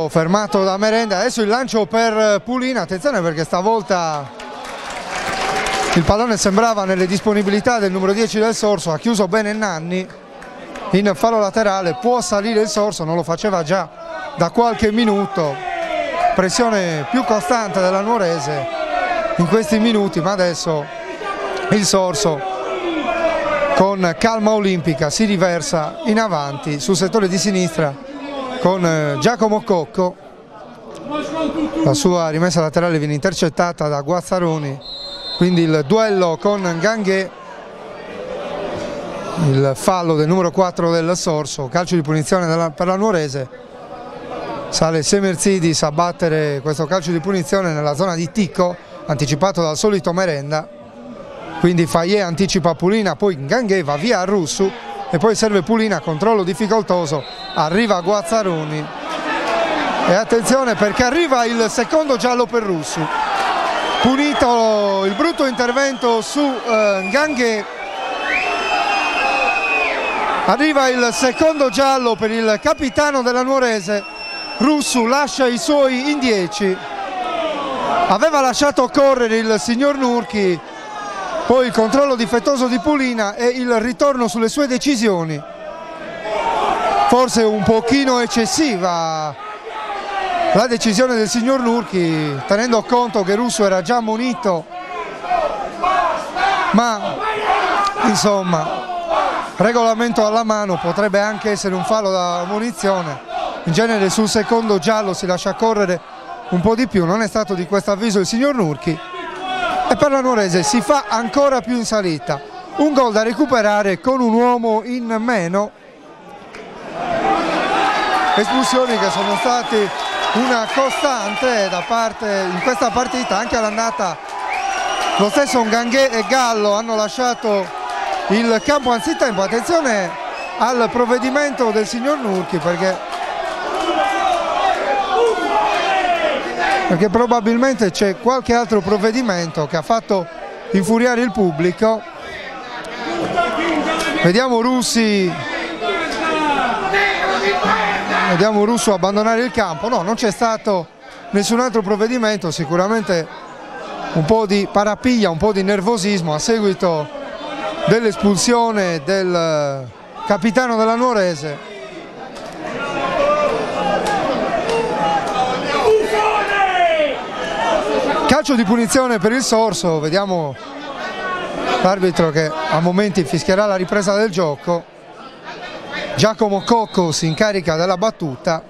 fermato da Merenda, adesso il lancio per Pulina, attenzione perché stavolta il pallone sembrava nelle disponibilità del numero 10 del Sorso, ha chiuso bene Nanni, in fallo laterale può salire il Sorso, non lo faceva già da qualche minuto, pressione più costante della Nuorese in questi minuti, ma adesso il Sorso con calma olimpica si riversa in avanti sul settore di sinistra con Giacomo Cocco, la sua rimessa laterale viene intercettata da Guazzaroni, quindi il duello con Ganghè, il fallo del numero 4 del Sorso, calcio di punizione per la Nuorese, sale Semerzidis a battere questo calcio di punizione nella zona di Ticco, anticipato dal solito Merenda, quindi Fayet anticipa Pulina, poi Ganghè va via a Russu e poi serve Pulina, controllo difficoltoso, arriva Guazzaroni e attenzione perché arriva il secondo giallo per Russu, punito il brutto intervento su Ganghè, arriva il secondo giallo per il capitano della Nuorese, Russu lascia i suoi in 10, aveva lasciato correre il signor Nurchi, poi il controllo difettoso di Pulina e il ritorno sulle sue decisioni, forse un pochino eccessiva la decisione del signor Nurchi, tenendo conto che Russu era già ammonito, ma insomma regolamento alla mano, potrebbe anche essere un fallo da ammonizione, in genere sul secondo giallo si lascia correre un po' di più, non è stato di questo avviso il signor Nurchi e per la Nuorese si fa ancora più in salita, un gol da recuperare con un uomo in meno, espulsioni che sono stati una costante da parte in questa partita, anche all'andata lo stesso Ganghè e Gallo hanno lasciato il campo anzitempo. Attenzione al provvedimento del signor Nurchi perché probabilmente c'è qualche altro provvedimento che ha fatto infuriare il pubblico. Vediamo Russu abbandonare il campo, no, non c'è stato nessun altro provvedimento, sicuramente un po' di parapiglia, un po' di nervosismo a seguito dell'espulsione del capitano della Nuorese. Calcio di punizione per il Sorso, vediamo l'arbitro che a momenti fischierà la ripresa del gioco. Giacomo Cocco si incarica della battuta,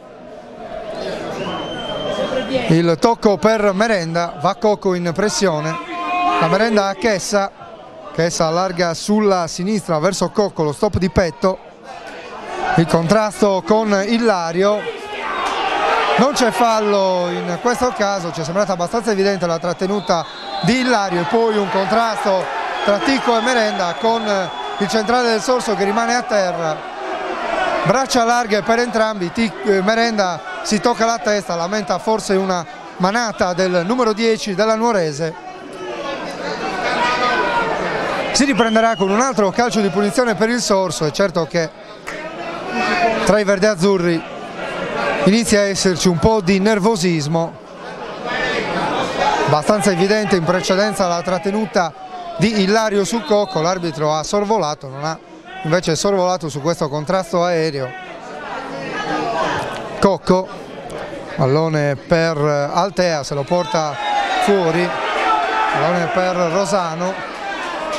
il tocco per Merenda, va Cocco in pressione, la Merenda a Chessa allarga sulla sinistra verso Cocco, lo stop di petto, il contrasto con Ilario. Non c'è fallo in questo caso, ci è sembrata abbastanza evidente la trattenuta di Ilario e poi un contrasto tra Ticco e Merenda con il centrale del Sorso che rimane a terra, braccia larghe per entrambi, Merenda si tocca la testa, lamenta forse una manata del numero 10 della Nuorese. Si riprenderà con un altro calcio di punizione per il Sorso, è certo che tra i verdeazzurri inizia a esserci un po' di nervosismo, abbastanza evidente in precedenza la trattenuta di Ilario su Cocco, l'arbitro ha sorvolato, non ha invece sorvolato su questo contrasto aereo. Cocco, pallone per Altea, se lo porta fuori, pallone per Rosano,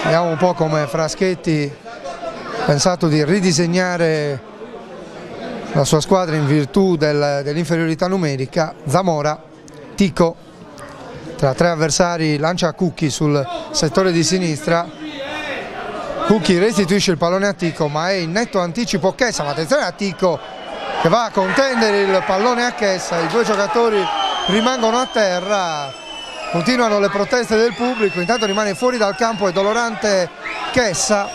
vediamo un po' come Fraschetti ha pensato di ridisegnare la sua squadra in virtù dell'inferiorità numerica. Zamora, Ticco tra tre avversari, lancia Cucchi sul settore di sinistra. Cucchi restituisce il pallone a Ticco, ma è in netto anticipo Chessa, ma attenzione a Ticco che va a contendere il pallone a Chessa. I due giocatori rimangono a terra, continuano le proteste del pubblico, intanto rimane fuori dal campo e dolorante Chessa.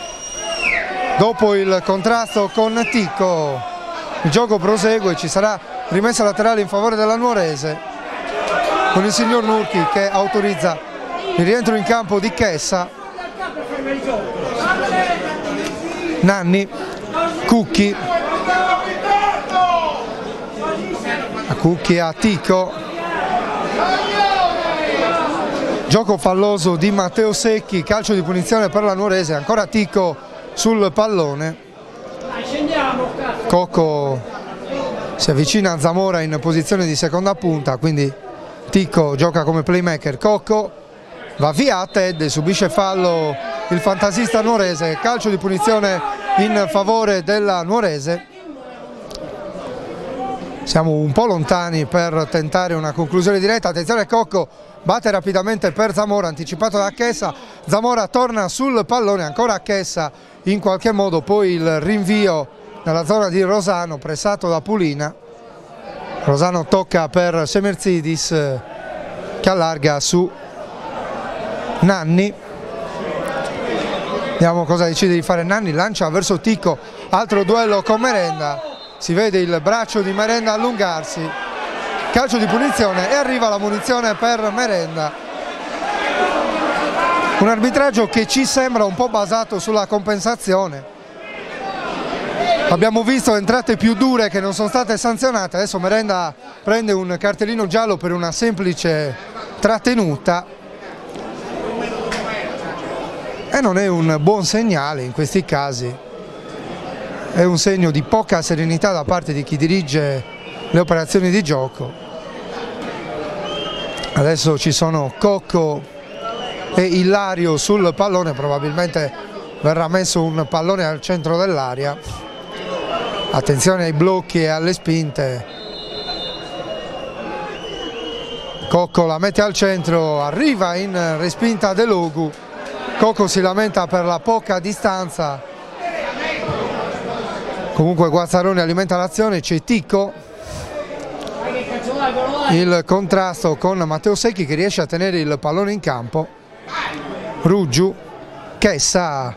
Dopo il contrasto con Ticco il gioco prosegue, ci sarà rimessa laterale in favore della Nuorese con il signor Nurchi che autorizza il rientro in campo di Chessa. Nanni, Cucchi, a Cucchi, a Ticco, gioco falloso di Matteo Secchi, calcio di punizione per la Nuorese, ancora Ticco sul pallone. Cocco si avvicina a Zamora in posizione di seconda punta, quindi Ticco gioca come playmaker. Cocco va via a Ted, subisce fallo il fantasista nuorese, calcio di punizione in favore della Nuorese. Siamo un po' lontani per tentare una conclusione diretta. Attenzione, Cocco batte rapidamente per Zamora, anticipato da Chessa. Zamora torna sul pallone, ancora Chessa in qualche modo, poi il rinvio nella zona di Rosano pressato da Pulina. Rosano tocca per Semerzidis che allarga su Nanni. Vediamo cosa decide di fare Nanni, lancia verso Ticco, altro duello con Merenda, si vede il braccio di Merenda allungarsi, calcio di punizione e arriva la munizione per Merenda. Un arbitraggio che ci sembra un po' basato sulla compensazione. Abbiamo visto entrate più dure che non sono state sanzionate, adesso Merenda prende un cartellino giallo per una semplice trattenuta e non è un buon segnale in questi casi, è un segno di poca serenità da parte di chi dirige le operazioni di gioco. Adesso ci sono Cocco e Ilario sul pallone, probabilmente verrà messo un pallone al centro dell'area. Attenzione ai blocchi e alle spinte. Cocco la mette al centro, arriva in respinta De Logu. Cocco si lamenta per la poca distanza. Comunque Guazzaroni alimenta l'azione, c'è Ticco. Il contrasto con Matteo Secchi che riesce a tenere il pallone in campo. Ruggiu, Chessa,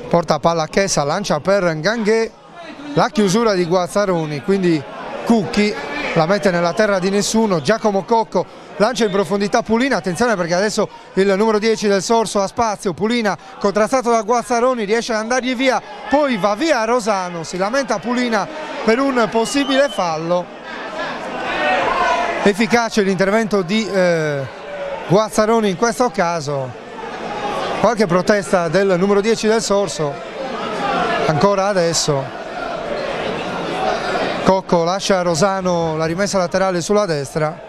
porta palla a Chessa, lancia per Nganghè. La chiusura di Guazzaroni, quindi Cucchi la mette nella terra di nessuno. Giacomo Cocco lancia in profondità Pulina, attenzione perché adesso il numero 10 del Sorso ha spazio. Pulina contrastato da Guazzaroni, riesce ad andargli via, poi va via Rosano, si lamenta Pulina per un possibile fallo. Efficace l'intervento di Guazzaroni in questo caso. Qualche protesta del numero 10 del Sorso ancora adesso. Cocco lascia a Rosano la rimessa laterale sulla destra,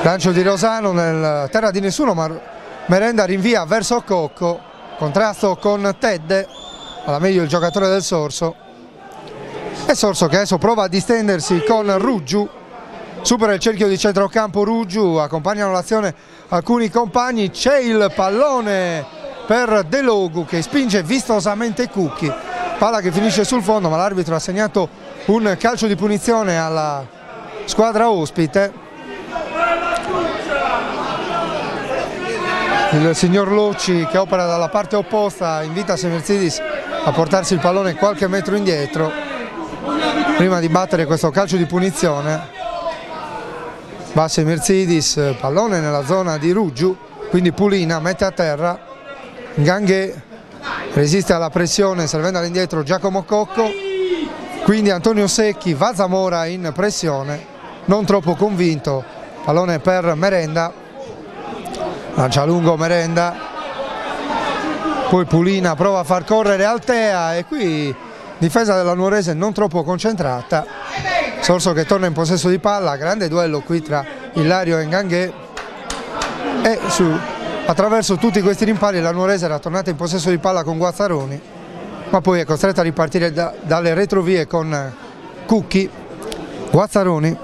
lancio di Rosano nel terra di nessuno, ma Merenda rinvia verso Cocco, contrasto con Ted, alla meglio il giocatore del Sorso, e Sorso che adesso prova a distendersi con Ruggiu, supera il cerchio di centrocampo Ruggiu, accompagnano l'azione alcuni compagni, c'è il pallone per De Logu che spinge vistosamente Cucchi. Palla che finisce sul fondo, ma l'arbitro ha segnato un calcio di punizione alla squadra ospite. Il signor Locci che opera dalla parte opposta invita Semerzidis a portarsi il pallone qualche metro indietro prima di battere questo calcio di punizione. Va Semerzidis, pallone nella zona di Ruggiu, quindi Pulina mette a terra Nganghè. Resiste alla pressione servendo all'indietro Giacomo Cocco, quindi Antonio Secchi, va Zamora in pressione, non troppo convinto, pallone per Merenda, lancia a lungo Merenda, poi Pulina prova a far correre Altea e qui difesa della Nuorese non troppo concentrata. Sorso che torna in possesso di palla, grande duello qui tra Ilario e Nganghè e attraverso tutti questi rimpalli la Nuorese era tornata in possesso di palla con Guazzaroni, ma poi è costretta a ripartire dalle retrovie con Cucchi. Guazzaroni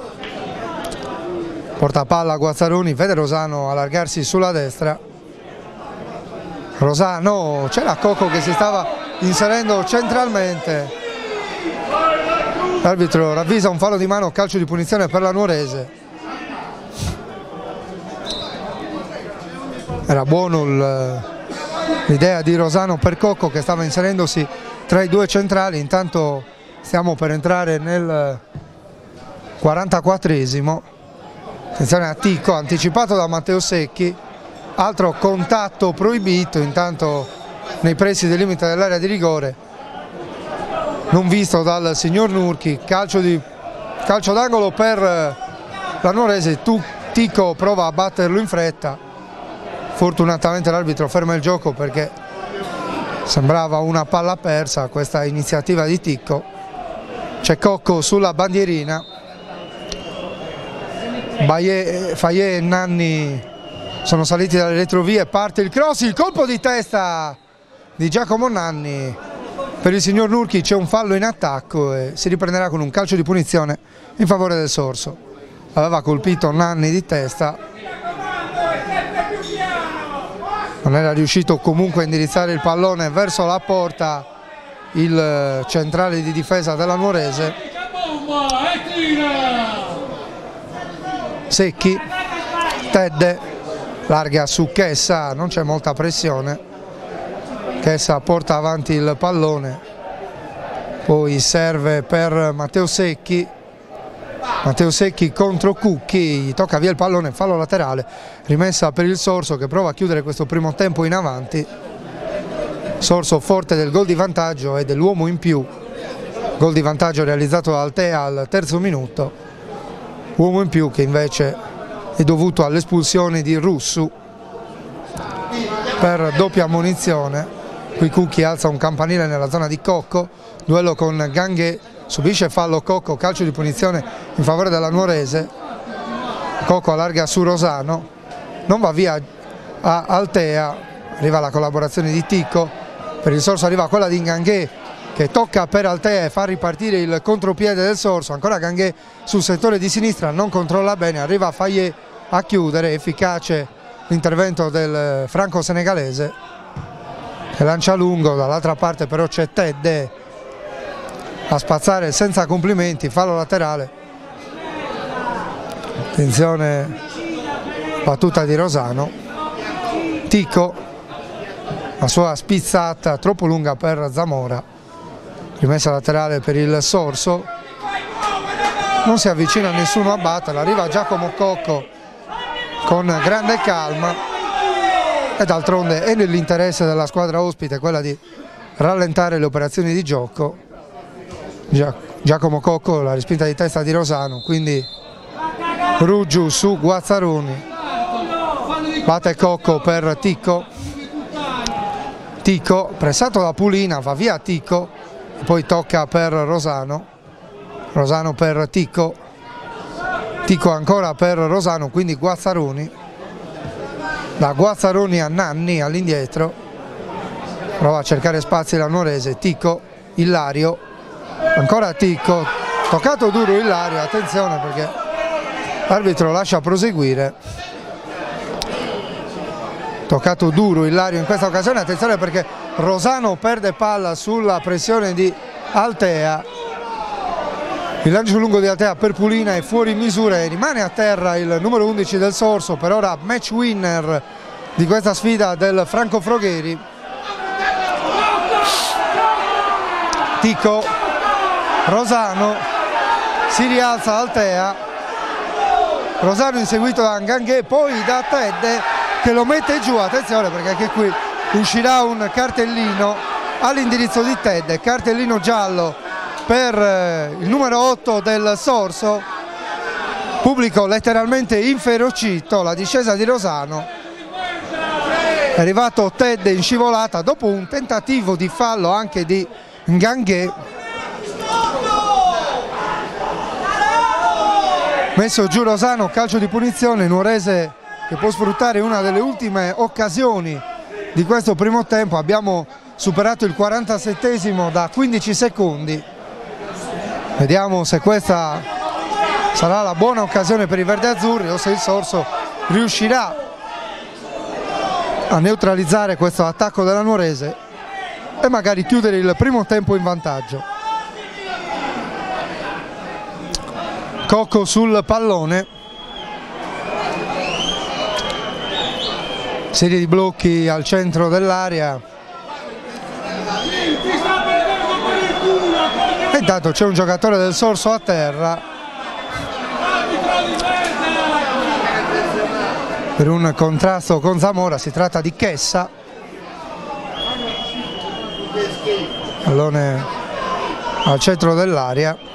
porta palla Guazzaroni, vede Rosano allargarsi sulla destra. Rosano, c'era Cocco che si stava inserendo centralmente. L'arbitro ravvisa un fallo di mano, calcio di punizione per la Nuorese. Era buono l'idea di Rosano per Cocco che stava inserendosi tra i due centrali. Intanto stiamo per entrare nel 44esimo. Attenzione a Ticco, anticipato da Matteo Secchi, altro contatto proibito intanto nei pressi del limite dell'area di rigore, non visto dal signor Nurchi. Calcio d'angolo per la Nuorese. Ticco prova a batterlo in fretta, fortunatamente l'arbitro ferma il gioco perché sembrava una palla persa questa iniziativa di Ticco. C'è Cocco sulla bandierina, Fayet e Nanni sono saliti dalle retrovie, parte il cross, il colpo di testa di Giacomo Nanni. Per il signor Nurchi c'è un fallo in attacco e si riprenderà con un calcio di punizione in favore del Sorso. Aveva colpito Nanni di testa, non era riuscito comunque a indirizzare il pallone verso la porta il centrale di difesa della Nuorese. Secchi, Tedde, larga su Chessa, non c'è molta pressione, Chessa porta avanti il pallone, poi serve per Matteo Secchi contro Cucchi, gli tocca via il pallone, fallo laterale, rimessa per il Sorso che prova a chiudere questo primo tempo in avanti. Sorso forte del gol di vantaggio e dell'uomo in più, gol di vantaggio realizzato da Altea al terzo minuto. Uomo in più che invece è dovuto all'espulsione di Russu per doppia ammonizione. Qui Cucchi alza un campanile nella zona di Cocco, duello con Ganghe, subisce fallo Cocco, calcio di punizione in favore della Nuorese. Cocco allarga su Rosano, non va via a Altea, arriva la collaborazione di Ticco, per il Sorso arriva quella di Ganghe che tocca per Altea e fa ripartire il contropiede del Sorso. Ancora Ganghe sul settore di sinistra, non controlla bene, arriva Fayet a chiudere, efficace l'intervento del franco-senegalese che lancia lungo. Dall'altra parte però c'è Tedde a spazzare senza complimenti, fallo laterale. Attenzione, battuta di Rosano. Ticco, la sua spizzata troppo lunga per Zamora, rimessa laterale per il Sorso, non si avvicina nessuno a batterla, arriva Giacomo Cocco con grande calma e d'altronde è nell'interesse della squadra ospite quella di rallentare le operazioni di gioco. Giacomo Cocco, la respinta di testa di Rosano, quindi Ruggiu su Guazzaroni, batte Cocco per Ticco, pressato da Pulina, va via Ticco, poi tocca per Rosano per Ticco ancora per Rosano, quindi Guazzaroni, da Guazzaroni a Nanni all'indietro, prova a cercare spazi la Nuorese. Ticco, Ilario, ancora Ticco, toccato duro Ilario, attenzione perché l'arbitro lascia proseguire. Toccato duro Ilario in questa occasione, attenzione perché Rosano perde palla sulla pressione di Altea. Il lancio lungo di Altea per Pulina è fuori misura e rimane a terra il numero 11 del Sorso, per ora match winner di questa sfida del Franco Frogheri. Ticco, Rosano, si rialza Altea, Rosano inseguito da Ganghe, poi da Tedde che lo mette giù, attenzione perché anche qui uscirà un cartellino all'indirizzo di Tedde, cartellino giallo per il numero 8 del Sorso, pubblico letteralmente inferocito. La discesa di Rosano, è arrivato Tedde in scivolata dopo un tentativo di fallo anche di Ganghe, messo giù Rosano, calcio di punizione. Nuorese che può sfruttare una delle ultime occasioni di questo primo tempo. Abbiamo superato il 47esimo da 15 secondi. Vediamo se questa Sarà la buona occasione per i verdeazzurri, o se il Sorso riuscirà a neutralizzare questo attacco della Nuorese e magari chiudere il primo tempo in vantaggio. Cocco sul pallone, serie di blocchi al centro dell'area e intanto c'è un giocatore del Sorso a terra per un contrasto con Zamora. Si tratta di Chessa, pallone al centro dell'area.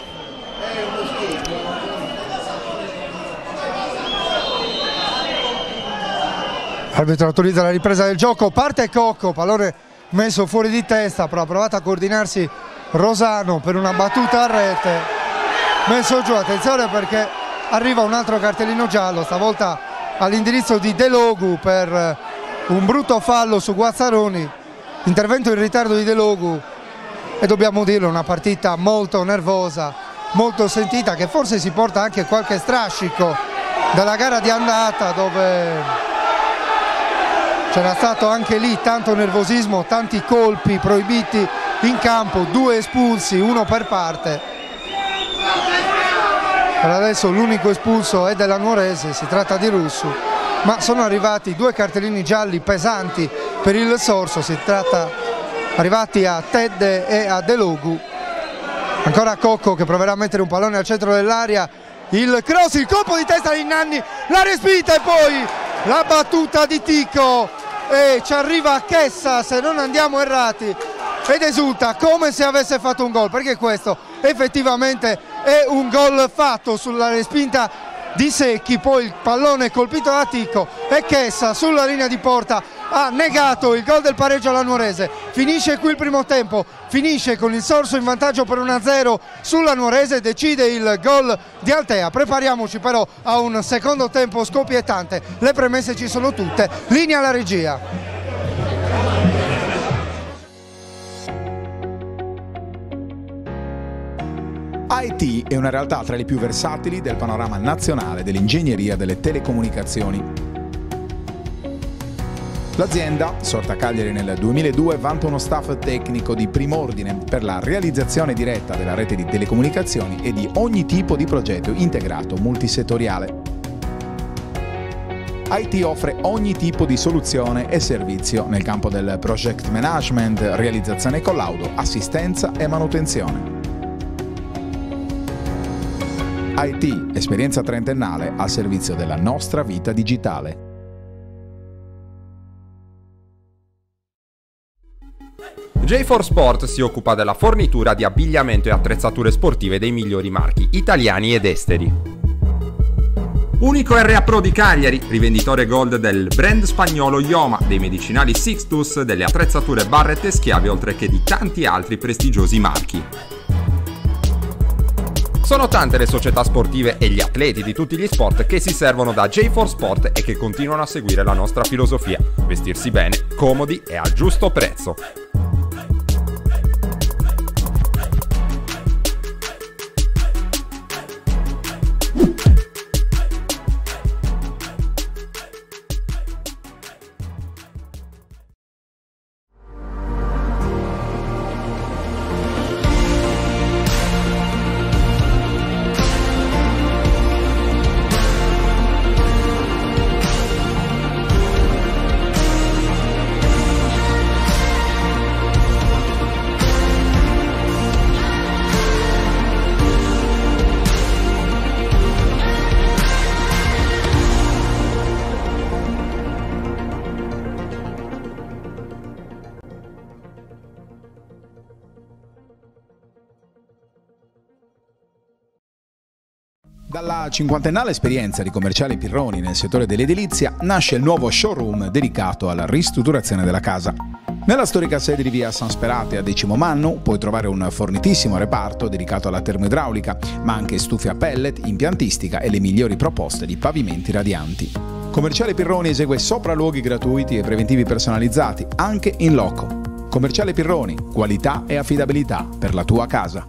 L'arbitro autorizza la ripresa del gioco, parte Cocco, pallone messo fuori di testa, però ha provato a coordinarsi Rosano per una battuta a rete, messo giù. Attenzione perché arriva un altro cartellino giallo, stavolta all'indirizzo di De Logu per un brutto fallo su Guazzaroni, intervento in ritardo di De Logu e dobbiamo dirlo, una partita molto nervosa, molto sentita, che forse si porta anche qualche strascico dalla gara di andata, dove c'era stato anche lì tanto nervosismo, tanti colpi proibiti in campo, 2 espulsi, 1 per parte. Per adesso l'unico espulso è della Nuorese, si tratta di Russu, ma sono arrivati 2 cartellini gialli pesanti per il Sorso, si tratta arrivati a Tedde e a De Logu. Ancora Cocco che proverà a mettere un pallone al centro dell'area, il cross, il colpo di testa di Nanni, la respinta e poi la battuta di Tico e ci arriva Chessa, se non andiamo errati, ed esulta come se avesse fatto un gol, perché questo effettivamente è un gol fatto sulla respinta di Secchi. Poi il pallone colpito da Tico e Chessa sulla linea di porta ha negato il gol del pareggio alla Nuorese. Finisce qui il primo tempo, finisce con il Sorso in vantaggio per 1-0 sulla Nuorese, decide il gol di Altea. Prepariamoci però a un secondo tempo scoppiettante, le premesse ci sono tutte, linea alla regia. IT è una realtà tra le più versatili del panorama nazionale dell'ingegneria delle telecomunicazioni. L'azienda, sorta a Cagliari nel 2002, vanta uno staff tecnico di prim'ordine per la realizzazione diretta della rete di telecomunicazioni e di ogni tipo di progetto integrato multisettoriale. IT offre ogni tipo di soluzione e servizio nel campo del project management, realizzazione e collaudo, assistenza e manutenzione. IT, esperienza trentennale al servizio della nostra vita digitale. J4 Sport si occupa della fornitura di abbigliamento e attrezzature sportive dei migliori marchi italiani ed esteri. Unico RA Pro di Cagliari, rivenditore gold del brand spagnolo Ioma, dei medicinali Sixtus, delle attrezzature Barrett e Schiavi, oltre che di tanti altri prestigiosi marchi. Sono tante le società sportive e gli atleti di tutti gli sport che si servono da J4 Sport e che continuano a seguire la nostra filosofia: vestirsi bene, comodi e al giusto prezzo. Dalla cinquantennale esperienza di Commerciale Pirroni nel settore dell'edilizia nasce il nuovo showroom dedicato alla ristrutturazione della casa. Nella storica sede di via San Sperate a Decimomannu puoi trovare un fornitissimo reparto dedicato alla termoidraulica, ma anche stufe a pellet, impiantistica e le migliori proposte di pavimenti radianti. Commerciale Pirroni esegue sopralluoghi gratuiti e preventivi personalizzati, anche in loco. Commerciale Pirroni, qualità e affidabilità per la tua casa.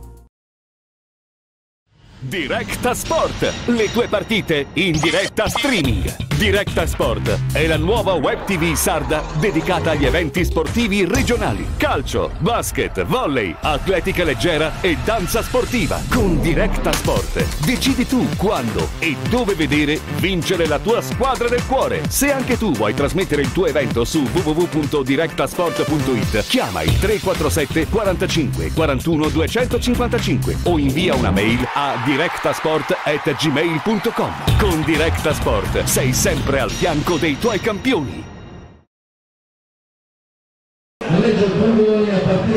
Directa Sport, le tue partite in diretta streaming. Directa Sport è la nuova web TV sarda dedicata agli eventi sportivi regionali. Calcio, basket, volley, atletica leggera e danza sportiva. Con Directa Sport decidi tu quando e dove vedere vincere la tua squadra del cuore. Se anche tu vuoi trasmettere il tuo evento su www.directasport.it, chiama il 347 45 41 255 o invia una mail a directasport@gmail.com. Con Directa Sport sei sempre al fianco dei tuoi campioni.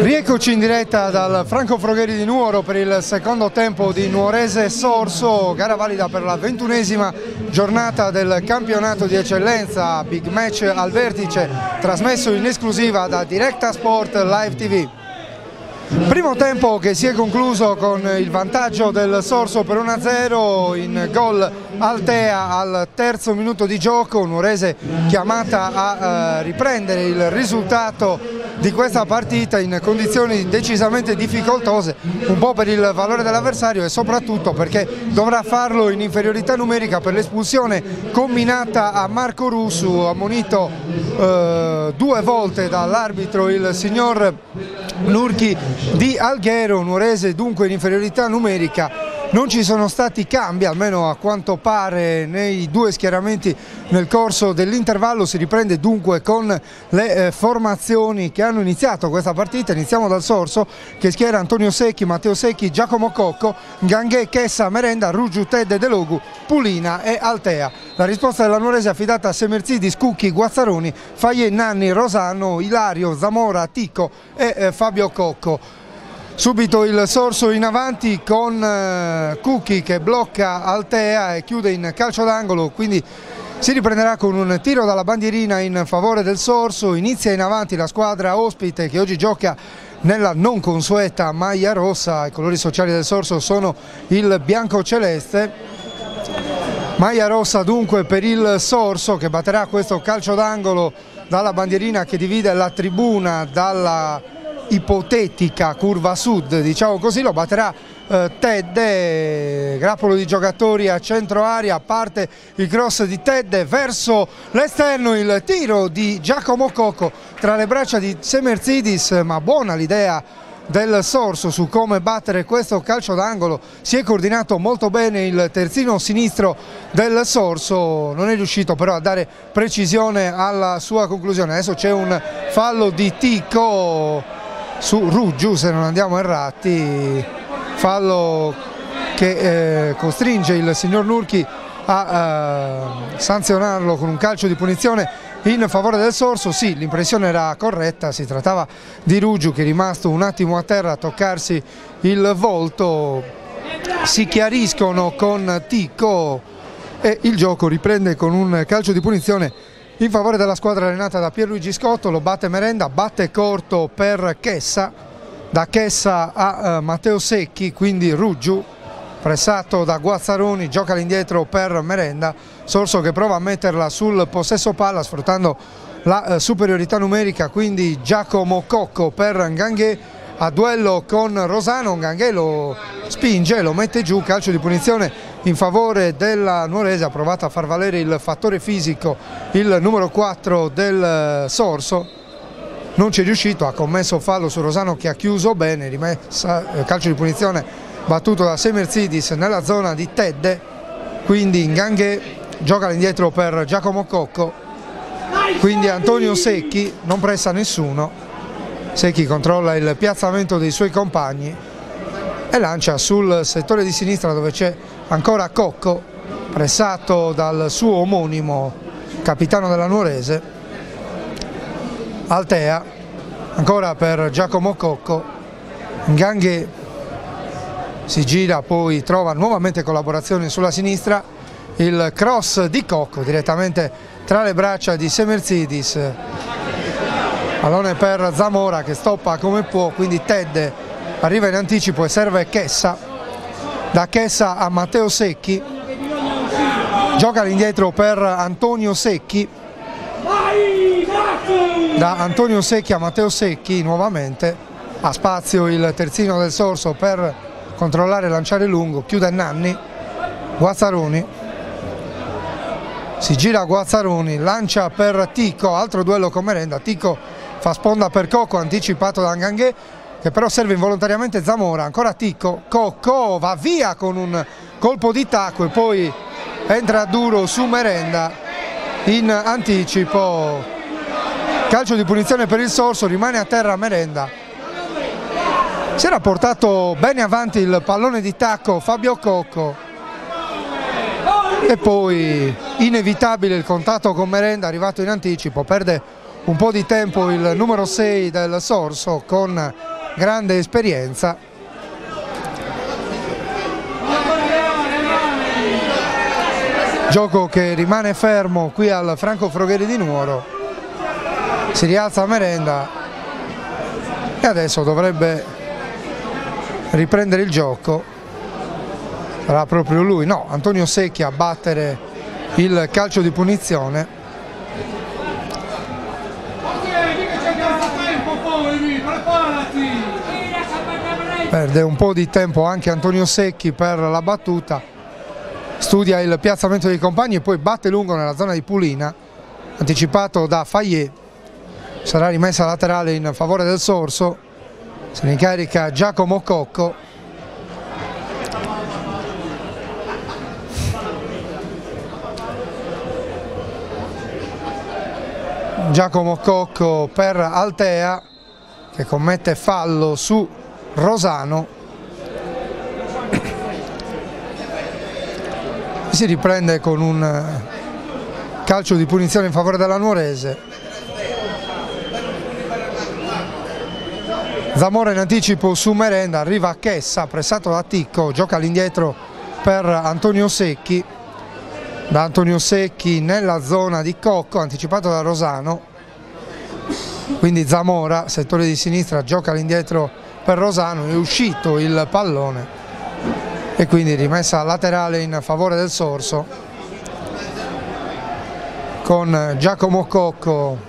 Rieccoci in diretta dal Franco Frogheri di Nuoro per il secondo tempo di Nuorese Sorso, gara valida per la 21esima giornata del campionato di eccellenza, big match al vertice, trasmesso in esclusiva da Directa Sport Live TV. Primo tempo che si è concluso con il vantaggio del Sorso per 1-0, in gol Altea al terzo minuto di gioco. Nuorese chiamata a riprendere il risultato di questa partita in condizioni decisamente difficoltose, un po' per il valore dell'avversario e soprattutto perché dovrà farlo in inferiorità numerica per l'espulsione combinata a Marco Rusu, ammonito 2 volte dall'arbitro il signor Nurchi di Alghero. Nuorese dunque in inferiorità numerica. Non ci sono stati cambi, almeno a quanto pare, nei 2 schieramenti nel corso dell'intervallo. Si riprende dunque con le formazioni che hanno iniziato questa partita. Iniziamo dal Sorso, che schiera Antonio Secchi, Matteo Secchi, Giacomo Cocco, Ganghe, Chessa, Merenda, Ruggiu, Tedde, Delogu, Pulina e Altea. La risposta della Nuorese è affidata a Semerzidis, Cucchi, Guazzaroni, Faye, Nanni, Rosano, Ilario, Zamora, Ticco e Fabio Cocco. Subito il Sorso in avanti con Cucchi che blocca Altea e chiude in calcio d'angolo, quindi si riprenderà con un tiro dalla bandierina in favore del Sorso. Inizia in avanti la squadra ospite che oggi gioca nella non consueta maglia rossa. I colori sociali del Sorso sono il bianco-celeste. Maglia rossa dunque per il Sorso, che batterà questo calcio d'angolo dalla bandierina che divide la tribuna dalla ipotetica curva sud, diciamo così. Lo batterà Tedde, grappolo di giocatori a centro area, parte il cross di Tedde verso l'esterno, il tiro di Giacomo Cocco tra le braccia di Semerzidis, ma buona l'idea del Sorso su come battere questo calcio d'angolo. Si è coordinato molto bene il terzino sinistro del Sorso, non è riuscito però a dare precisione alla sua conclusione. Adesso c'è un fallo di Ticco su Ruggiu, se non andiamo errati, fallo che costringe il signor Nurchi a sanzionarlo con un calcio di punizione in favore del Sorso. Sì, l'impressione era corretta, si trattava di Ruggiu che è rimasto un attimo a terra a toccarsi il volto. Si chiariscono con Ticco e il gioco riprende con un calcio di punizione in favore della squadra allenata da Pierluigi Scotto. Lo batte Merenda, batte corto per Chessa, da Chessa a Matteo Secchi, quindi Ruggiu pressato da Guazzaroni, gioca all'indietro per Merenda. Sorso che prova a metterla sul possesso palla sfruttando la superiorità numerica, quindi Giacomo Cocco per Ganghe a duello con Rosano. Ganghe lo spinge, lo mette giù, calcio di punizione in favore della Nuorese. Ha provato a far valere il fattore fisico il numero 4 del Sorso, non ci è riuscito, ha commesso fallo su Rosano che ha chiuso bene, rimessa, calcio di punizione battuto da Semerzidis nella zona di Tedde, quindi Ganghe gioca all'indietro per Giacomo Cocco, quindi Antonio Secchi non pressa nessuno. Secchi controlla il piazzamento dei suoi compagni e lancia sul settore di sinistra dove c'è ancora Cocco, pressato dal suo omonimo capitano della Nuorese. Altea ancora per Giacomo Cocco, Ganghe si gira, poi trova nuovamente collaborazione sulla sinistra, il cross di Cocco direttamente tra le braccia di Semerzidis. Pallone per Zamora che stoppa come può, quindi Tedde arriva in anticipo e serve Chessa, da Chessa a Matteo Secchi, gioca all'indietro per Antonio Secchi, da Antonio Secchi a Matteo Secchi nuovamente, ha spazio il terzino del Sorso per controllare e lanciare lungo, chiude Nanni, Guazzaroni, si gira Guazzaroni, lancia per Ticco, altro duello con Merenda, Ticco fa sponda per Cocco, anticipato da Nganghè, che però serve involontariamente Zamora, ancora Ticco, Cocco va via con un colpo di tacco e poi entra duro su Merenda in anticipo, calcio di punizione per il Sorso, rimane a terra Merenda. Si era portato bene avanti il pallone di tacco Fabio Cocco e poi inevitabile il contatto con Merenda, arrivato in anticipo, perde un po' di tempo il numero 6 del Sorso con grande esperienza. Gioco che rimane fermo qui al Franco Frogheri di Nuoro, si rialza Merenda e adesso dovrebbe riprendere il gioco, sarà proprio lui, no, Antonio Secchi a battere il calcio di punizione. Perde un po' di tempo anche Antonio Secchi per la battuta, studia il piazzamento dei compagni e poi batte lungo nella zona di Pulina, anticipato da Fayet, sarà rimessa laterale in favore del Sorso. Se ne incarica Giacomo Cocco. Giacomo Cocco per Altea, che commette fallo su Rosano. Si riprende con un calcio di punizione in favore della Nuorese. Zamora in anticipo su Merenda, arriva Chessa, pressato da Ticco, gioca all'indietro per Antonio Secchi, da Antonio Secchi nella zona di Cocco, anticipato da Rosano, quindi Zamora, settore di sinistra, gioca all'indietro per Rosano, è uscito il pallone e quindi rimessa laterale in favore del Sorso con Giacomo Cocco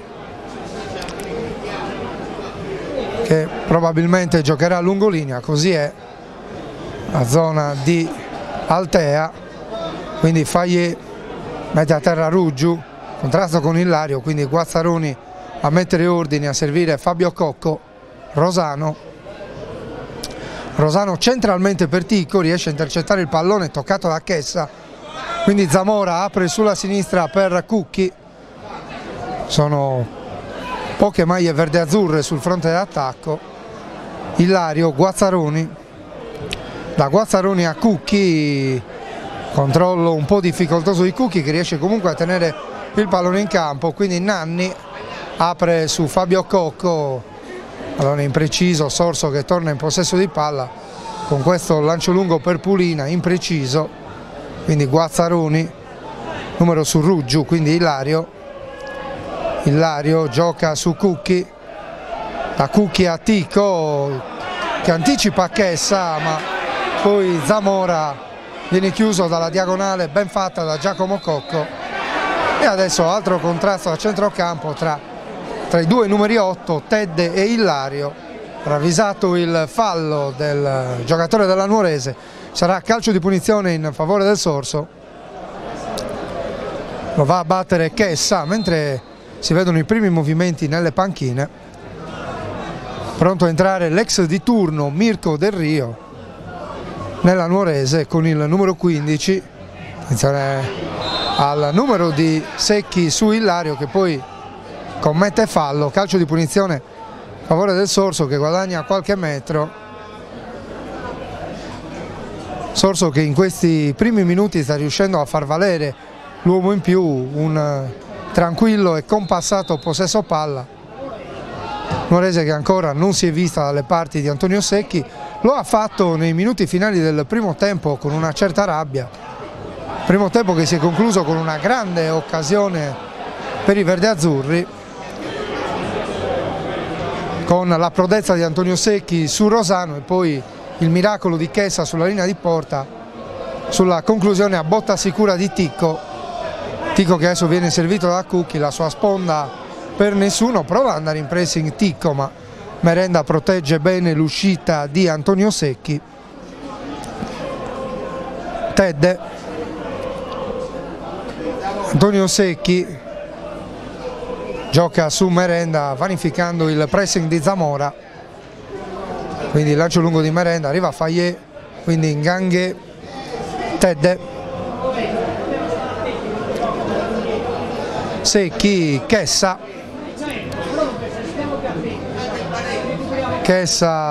che probabilmente giocherà a lungolinea, così è la zona di Altea, quindi Fayet mette a terra Ruggiu, contrasto con Ilario, quindi Guazzaroni a mettere ordine, a servire Fabio Cocco, Rosano centralmente per Ticco, riesce a intercettare il pallone toccato da Chessa, quindi Zamora apre sulla sinistra per Cucchi, sono poche maglie verde-azzurre sul fronte d'attacco. Ilario, Guazzaroni, da Guazzaroni a Cucchi, controllo un po' difficoltoso di Cucchi che riesce comunque a tenere il pallone in campo, quindi Nanni apre su Fabio Cocco, pallone impreciso, Sorso che torna in possesso di palla con questo lancio lungo per Pulina, impreciso, quindi Guazzaroni, numero su Ruggiu, quindi Ilario gioca su Cucchi, da Cucchi a Ticco che anticipa Chessa, ma poi Zamora viene chiuso dalla diagonale ben fatta da Giacomo Cocco e adesso altro contrasto a centrocampo tra i due numeri 8, Tedde e Ilario, ravvisato il fallo del giocatore della Nuorese, sarà calcio di punizione in favore del Sorso, lo va a battere Chessa mentre si vedono i primi movimenti nelle panchine, pronto a entrare l'ex di turno Mirko Del Rio nella Nuorese con il numero 15, attenzione al numero di Secchi su Ilario che poi commette fallo, calcio di punizione a favore del Sorso che guadagna qualche metro, Sorso che in questi primi minuti sta riuscendo a far valere l'uomo in più, un tranquillo e compassato possesso palla. Nuorese che ancora non si è vista dalle parti di Antonio Secchi, lo ha fatto nei minuti finali del primo tempo con una certa rabbia, primo tempo che si è concluso con una grande occasione per i verdeazzurri, con la prodezza di Antonio Secchi su Rosano e poi il miracolo di Chessa sulla linea di porta sulla conclusione a botta sicura di Ticco che adesso viene servito da Cucchi, la sua sponda per nessuno, prova ad andare in pressing Ticco ma Merenda protegge bene l'uscita di Antonio Secchi Tedde, Antonio Secchi gioca su Merenda vanificando il pressing di Zamora, quindi il lancio lungo di Merenda, arriva Fayet, quindi Nganghé, Tedde, Secchi, Chessa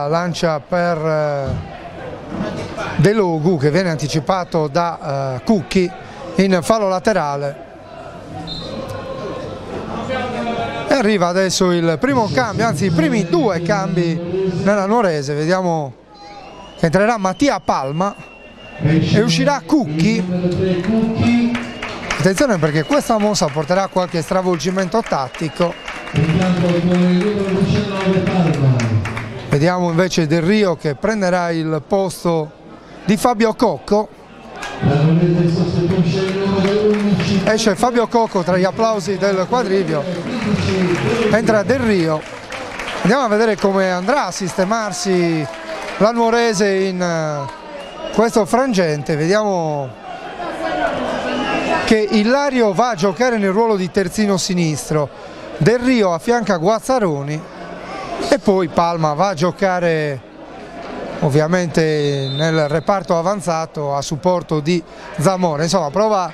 lancia per De Logu che viene anticipato da Cucchi in fallo laterale. E arriva adesso il primo cambio, anzi i primi due cambi nella Nuorese. Vediamo che entrerà Mattia Palma e uscirà Cucchi. Attenzione perché questa mossa porterà a qualche stravolgimento tattico. Vediamo invece Del Rio che prenderà il posto di Fabio Cocco. Esce Fabio Cocco tra gli applausi del quadrivio, entra Del Rio. Andiamo a vedere come andrà a sistemarsi la Nuorese in questo frangente. Vediamo che Ilario va a giocare nel ruolo di terzino sinistro, Del Rio affianca Guazzaroni e poi Palma va a giocare ovviamente nel reparto avanzato a supporto di Zamora. Insomma, prova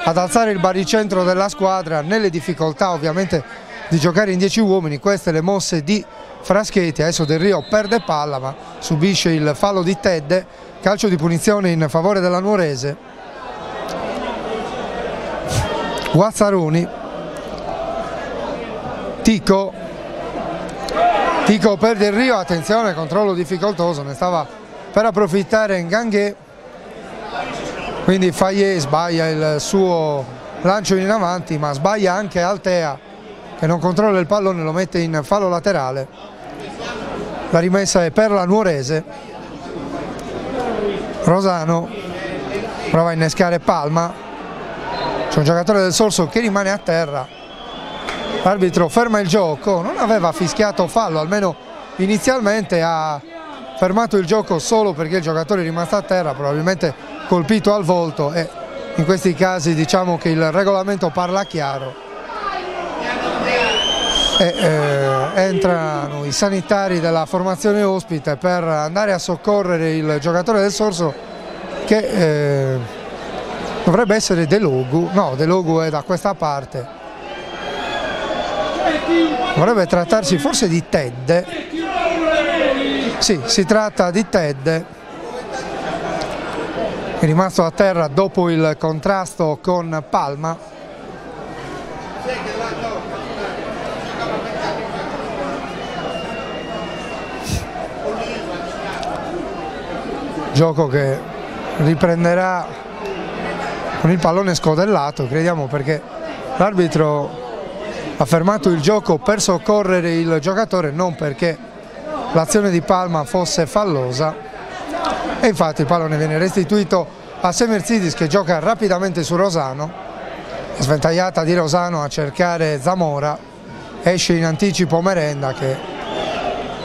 ad alzare il baricentro della squadra nelle difficoltà ovviamente di giocare in 10 uomini. Queste le mosse di Fraschetti. Adesso Del Rio perde palla ma subisce il fallo di Tedde, calcio di punizione in favore della Nuorese. Guazzaroni, Tico per Del Rio, attenzione, controllo difficoltoso, ne stava per approfittare Nganghé, quindi Fayet sbaglia il suo lancio in avanti, ma sbaglia anche Altea che non controlla il pallone, lo mette in fallo laterale. La rimessa è per la Nuorese. Rosano prova a innescare Palma, c'è un giocatore del Sorso che rimane a terra. L'arbitro ferma il gioco, non aveva fischiato fallo, almeno inizialmente ha fermato il gioco solo perché il giocatore è rimasto a terra, probabilmente colpito al volto, e in questi casi diciamo che il regolamento parla chiaro. Entrano i sanitari della formazione ospite per andare a soccorrere il giocatore del Sorso che dovrebbe essere De Logu, no, De Logu è da questa parte. Dovrebbe trattarsi forse di Tedde. Sì, si tratta di Tedde, è rimasto a terra dopo il contrasto con Palma. Gioco che riprenderà con il pallone scodellato, crediamo, perché l'arbitro ha fermato il gioco per soccorrere il giocatore, non perché l'azione di Palma fosse fallosa, e infatti il pallone viene restituito a Semerzidis che gioca rapidamente su Rosano. Sventagliata di Rosano a cercare Zamora, esce in anticipo Merenda che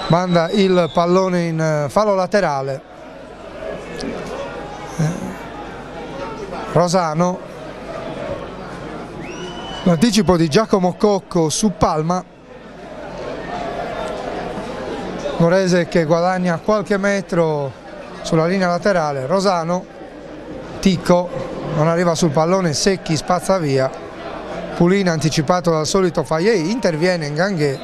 manda il pallone in fallo laterale. Rosano, l'anticipo di Giacomo Cocco su Palma. Nuorese che guadagna qualche metro sulla linea laterale. Rosano, Tico non arriva sul pallone, Secchi spazza via. Pulina anticipato dal solito Fayet, interviene Nganghé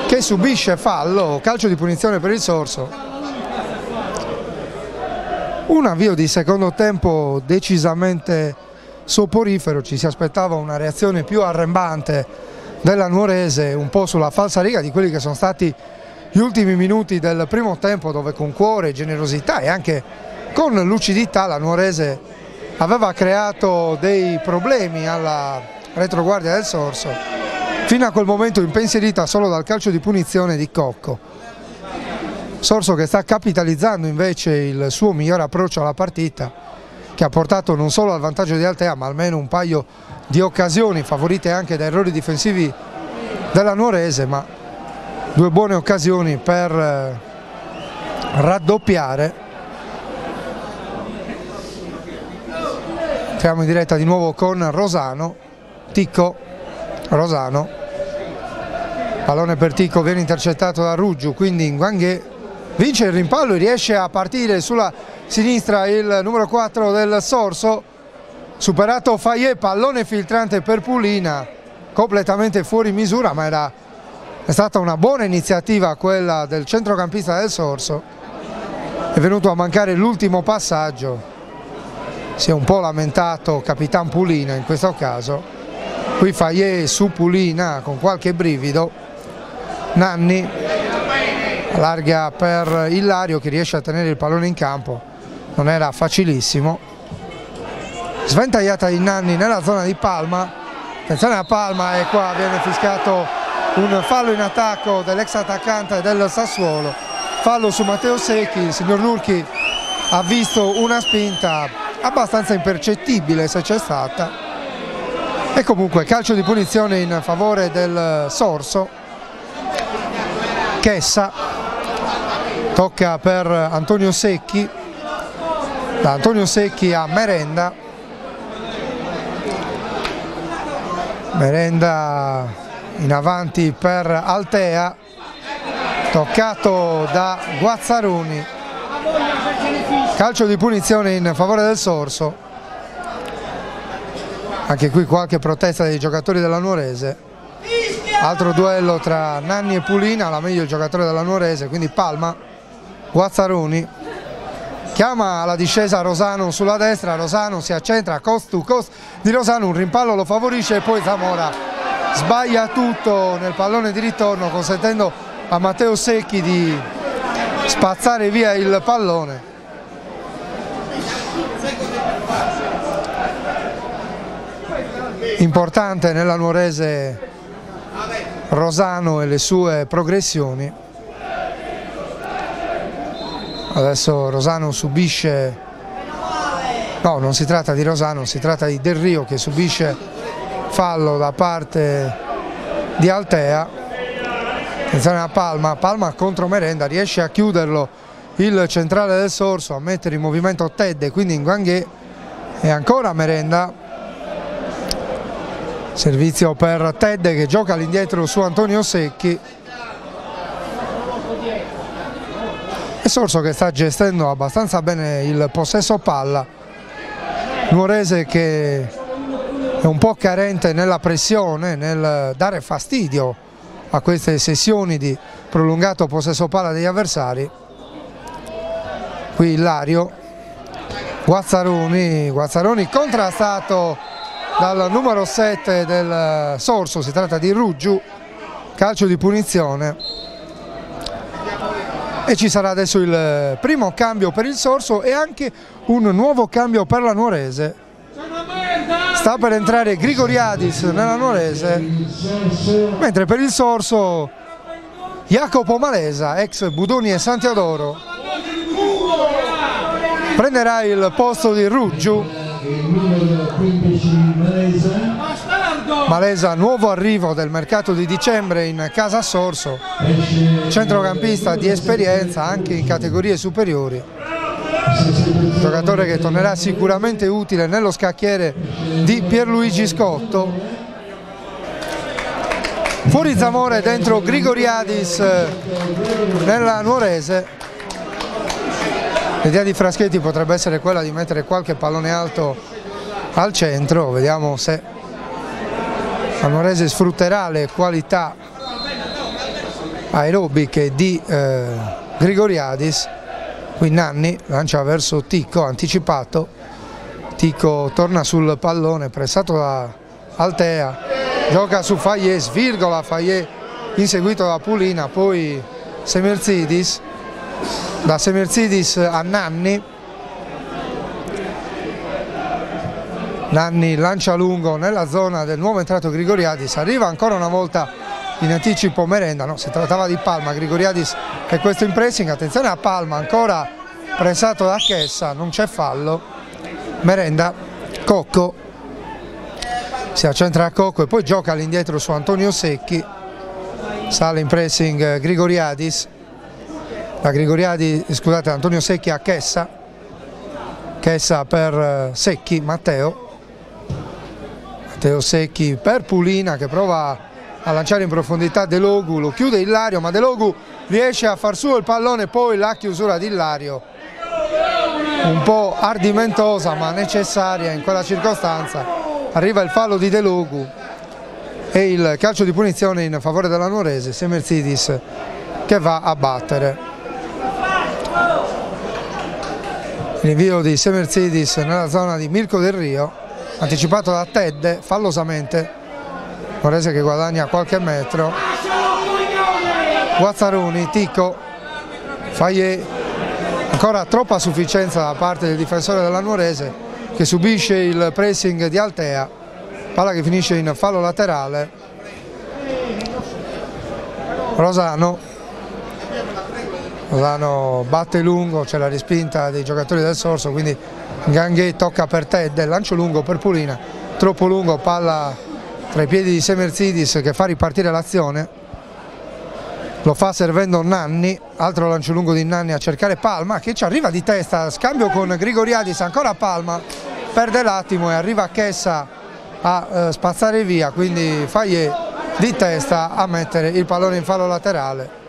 che subisce fallo, calcio di punizione per il Sorso. Un avvio di secondo tempo decisamente soporifero, ci si aspettava una reazione più arrembante della Nuorese, un po' sulla falsariga di quelli che sono stati gli ultimi minuti del primo tempo, dove con cuore, generosità e anche con lucidità la Nuorese aveva creato dei problemi alla retroguardia del Sorso, fino a quel momento impensierita solo dal calcio di punizione di Cocco. Sorso che sta capitalizzando invece il suo miglior approccio alla partita, che ha portato non solo al vantaggio di Altea ma almeno un paio di occasioni favorite anche da errori difensivi della Nuorese, ma due buone occasioni per raddoppiare. Entriamo in diretta di nuovo con Rosano, Ticco, Rosano, pallone per Ticco, viene intercettato da Ruggiu, quindi Nguanghè vince il rimpallo e riesce a partire sulla sinistra il numero 4 del Sorso, superato Fayet, pallone filtrante per Pulina, completamente fuori misura, ma è stata una buona iniziativa quella del centrocampista del Sorso, è venuto a mancare l'ultimo passaggio. Si è un po' lamentato Capitan Pulina in questo caso, qui Fayet su Pulina con qualche brivido, Nanni allarga per Ilario che riesce a tenere il pallone in campo, non era facilissimo, sventagliata di Nanni nella zona di Palma, attenzione a Palma e qua viene fischiato un fallo in attacco dell'ex attaccante del Sassuolo, fallo su Matteo Secchi, il signor Nurchi ha visto una spinta abbastanza impercettibile se c'è stata, e comunque calcio di punizione in favore del Sorso. Chessa tocca per Antonio Secchi, da Antonio Secchi a Merenda, Merenda in avanti per Altea, toccato da Guazzaroni. Calcio di punizione in favore del Sorso, anche qui qualche protesta dei giocatori della Nuorese, altro duello tra Nanni e Pulina, la meglio il giocatore della Nuorese, quindi Palma, Guazzaroni, chiama la discesa Rosano sulla destra, Rosano si accentra cost to cost di Rosano, un rimpallo lo favorisce e poi Zamora sbaglia tutto nel pallone di ritorno, consentendo a Matteo Secchi di spazzare via il pallone. Importante nella Nuorese Rosano e le sue progressioni. Adesso Rosano subisce, no, non si tratta di Rosano, si tratta di Del Rio che subisce fallo da parte di Altea. Attenzione a Palma, Palma contro Merenda, riesce a chiuderlo il centrale del Sorso, a mettere in movimento Tedde, quindi Nguanghè, e ancora Merenda. Servizio per Tedde che gioca all'indietro su Antonio Secchi. E Sorso che sta gestendo abbastanza bene il possesso palla. Nuorese che è un po' carente nella pressione, nel dare fastidio a queste sessioni di prolungato possesso palla degli avversari. Qui Ilario, Guazzaroni contrastato dal numero 7 del Sorso, si tratta di Ruggiu, calcio di punizione e ci sarà adesso il primo cambio per il Sorso e anche un nuovo cambio per la Nuorese. Sta per entrare Grigoriadis nella Nuorese, mentre per il Sorso Jacopo Malesa, ex Budoni e Santiadoro, prenderà il posto di Ruggiu. Malesa, nuovo arrivo del mercato di dicembre in casa Sorso, centrocampista di esperienza anche in categorie superiori, giocatore che tornerà sicuramente utile nello scacchiere di Pierluigi Scotto. Fuori Zamora e dentro Grigoriadis nella Nuorese. L'idea di Fraschetti potrebbe essere quella di mettere qualche pallone alto al centro, vediamo se la Nuorese sfrutterà le qualità aerobiche di Grigoriadis. Qui Nanni lancia verso Ticco, anticipato, Ticco torna sul pallone, pressato da Altea, gioca su Fayet, svirgola Fayet inseguito da Pulina, poi Semerzidis, da Semerzidis a Nanni, Nanni lancia lungo nella zona del nuovo entrato Grigoriadis, arriva ancora una volta in anticipo Merenda, no, si trattava di Palma, Grigoriadis e questo in pressing, attenzione a Palma, ancora pressato da Chessa, non c'è fallo, Merenda, Cocco, si accentra a Cocco e poi gioca all'indietro su Antonio Secchi, sale in pressing Grigoriadis, da Grigoriadis, scusate, Antonio Secchi a Chessa, Chessa per Secchi, Matteo, Matteo Secchi per Pulina che prova a lanciare in profondità De Logu, lo chiude Ilario, ma De Logu riesce a far suo il pallone, poi la chiusura di Ilario un po' ardimentosa ma necessaria in quella circostanza. Arriva il fallo di De Logu e il calcio di punizione in favore della Nuorese, Semersidis che va a battere. L'invio di Semersidis nella zona di Mirko Del Rio, anticipato da Tedde fallosamente, Nuorese che guadagna qualche metro. Guazzaroni, Ticco, Fayet, ancora troppa sufficienza da parte del difensore della Nuorese che subisce il pressing di Altea, palla che finisce in fallo laterale. Rosano batte lungo, c'è la respinta dei giocatori del Sorso, quindi Ganghe tocca per Tedde, lancio lungo per Pulina, troppo lungo, palla tra i piedi di Semersidis che fa ripartire l'azione, lo fa servendo Nanni, altro lancio lungo di Nanni a cercare Palma che ci arriva di testa, scambio con Grigoriadis, ancora Palma, perde l'attimo e arriva Chessa a spazzare via, quindi Fayet di testa a mettere il pallone in fallo laterale.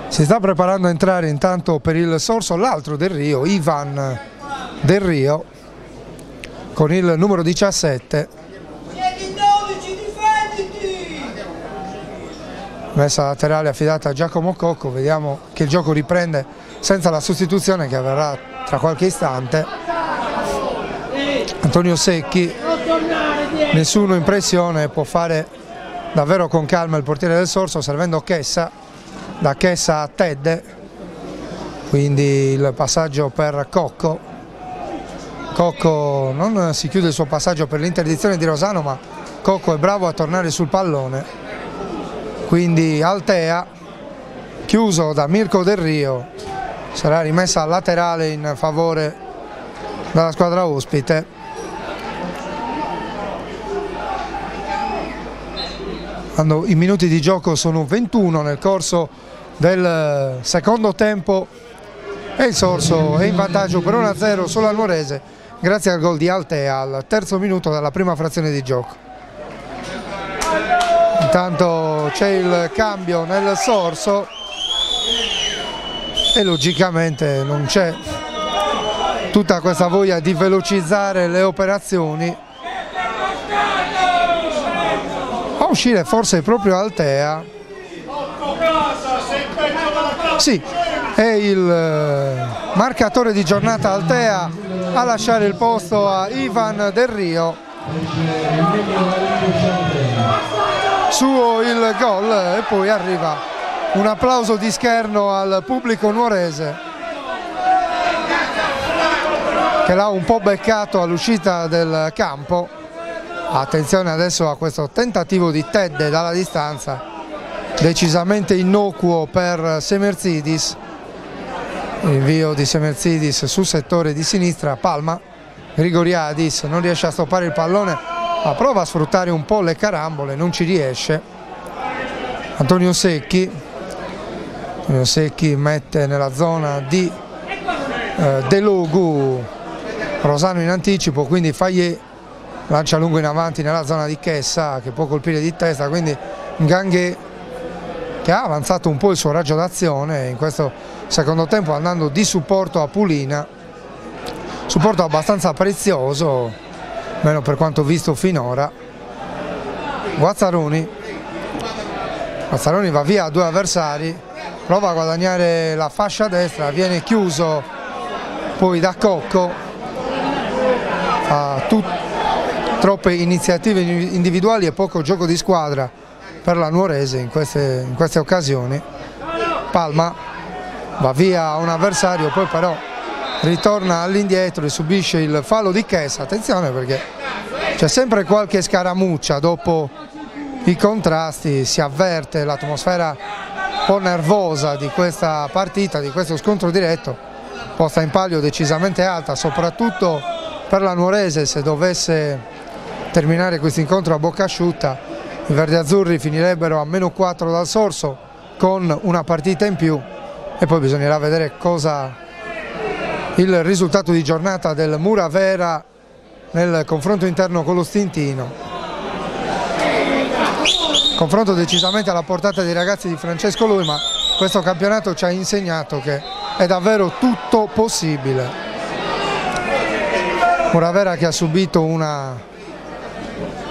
Si sta preparando a entrare intanto per il Sorso l'altro Del Rio, Ivan Del Rio, con il numero 17. Messa laterale affidata a Giacomo Cocco, vediamo che il gioco riprende senza la sostituzione che avverrà tra qualche istante. Antonio Secchi, nessuno in pressione, può fare davvero con calma il portiere del Sorso servendo Chessa. Da Chessa a Tedde, quindi il passaggio per Cocco. Cocco non si chiude il suo passaggio per l'interdizione di Rosano, ma Cocco è bravo a tornare sul pallone, quindi Altea, chiuso da Mirko Del Rio, sarà rimessa laterale in favore della squadra ospite. Quando i minuti di gioco sono 21 nel corso del secondo tempo e il Sorso è in vantaggio per 1-0 sulla Nuorese grazie al gol di Altea al terzo minuto della prima frazione di gioco. Intanto c'è il cambio nel Sorso e logicamente non c'è tutta questa voglia di velocizzare le operazioni. A uscire forse proprio Altea. Sì, è il marcatore di giornata Altea a lasciare il posto a Ivan Del Rio. Suo il gol e poi arriva un applauso di scherno al pubblico nuorese che l'ha un po' beccato all'uscita del campo. Attenzione adesso a questo tentativo di Tedde dalla distanza, decisamente innocuo per Semersidis. Invio di Semersidis sul settore di sinistra, Palma, Grigoriadis non riesce a stoppare il pallone ma prova a sfruttare un po' le carambole, non ci riesce. Antonio Secchi mette nella zona di De Logu, Rosano in anticipo, quindi Fayet lancia lungo in avanti nella zona di Chessa che può colpire di testa, quindi Ganghe che ha avanzato un po' il suo raggio d'azione in questo secondo tempo andando di supporto a Pulina, supporto abbastanza prezioso, meno per quanto visto finora. Guazzaroni va via a due avversari, prova a guadagnare la fascia destra, viene chiuso poi da Cocco, fa troppe iniziative individuali e poco gioco di squadra per la Nuorese in queste occasioni. Palma va via a un avversario, poi però ritorna all'indietro e subisce il fallo di Chessa. Attenzione perché c'è sempre qualche scaramuccia dopo i contrasti, si avverte l'atmosfera un po' nervosa di questa partita, di questo scontro diretto, posta in palio decisamente alta, soprattutto per la Nuorese. Se dovesse terminare questo incontro a bocca asciutta, i verdiazzurri finirebbero a -4 dal Sorso con una partita in più e poi bisognerà vedere cosa il risultato di giornata del Muravera nel confronto interno con lo Stintino. Confronto decisamente alla portata dei ragazzi di Francesco Lui, ma questo campionato ci ha insegnato che è davvero tutto possibile. Muravera che ha subito una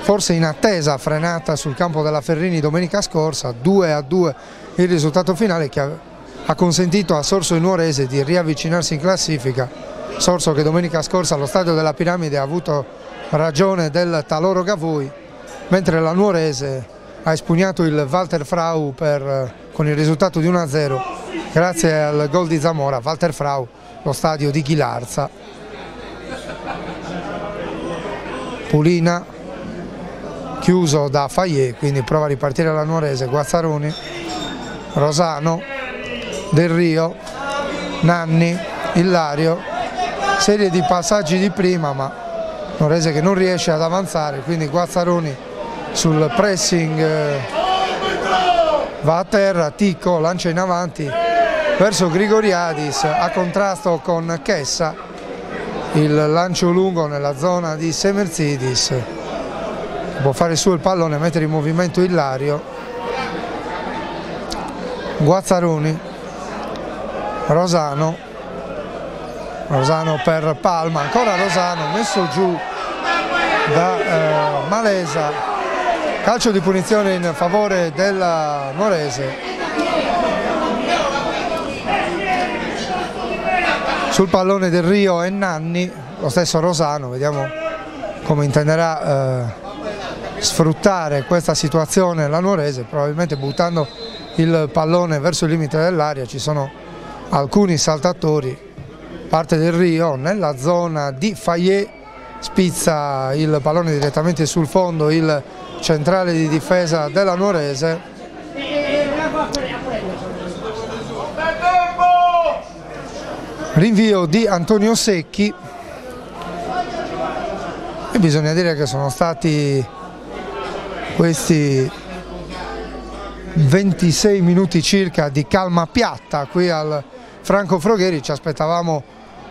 forse inattesa frenata sul campo della Ferrini domenica scorsa, 2-2 il risultato finale che ha consentito a Sorso e Nuorese di riavvicinarsi in classifica. Sorso che domenica scorsa allo stadio della Piramide ha avuto ragione del Taloro Gavui, mentre la Nuorese ha espugnato il Walter Frau con il risultato di 1-0 grazie al gol di Zamora. Walter Frau, lo stadio di Ghilarza. Pulina chiuso da Fayet, quindi prova a ripartire la Nuorese. Guazzaroni, Rosano, Del Rio, Nanni, Illario, serie di passaggi di prima, ma Nuorese che non riesce ad avanzare, quindi Guazzaroni sul pressing va a terra, Ticco lancia in avanti verso Grigoriadis a contrasto con Chessa, il lancio lungo nella zona di Semerzidis, può fare su il pallone, mettere in movimento Illario. Guazzaroni, Rosano per Palma, ancora Rosano messo giù da Malesa, calcio di punizione in favore della Nuorese. Sul pallone Del Rio e Nanni, lo stesso Rosano, vediamo come intenderà sfruttare questa situazione la Nuorese, probabilmente buttando il pallone verso il limite dell'area. Ci sono alcuni saltatori, parte Del Rio nella zona di Fayet, spizza il pallone direttamente sul fondo il centrale di difesa della Nuorese. Rinvio di Antonio Secchi e bisogna dire che sono stati questi 26 minuti circa di calma piatta qui al Franco Frogheri. Ci aspettavamo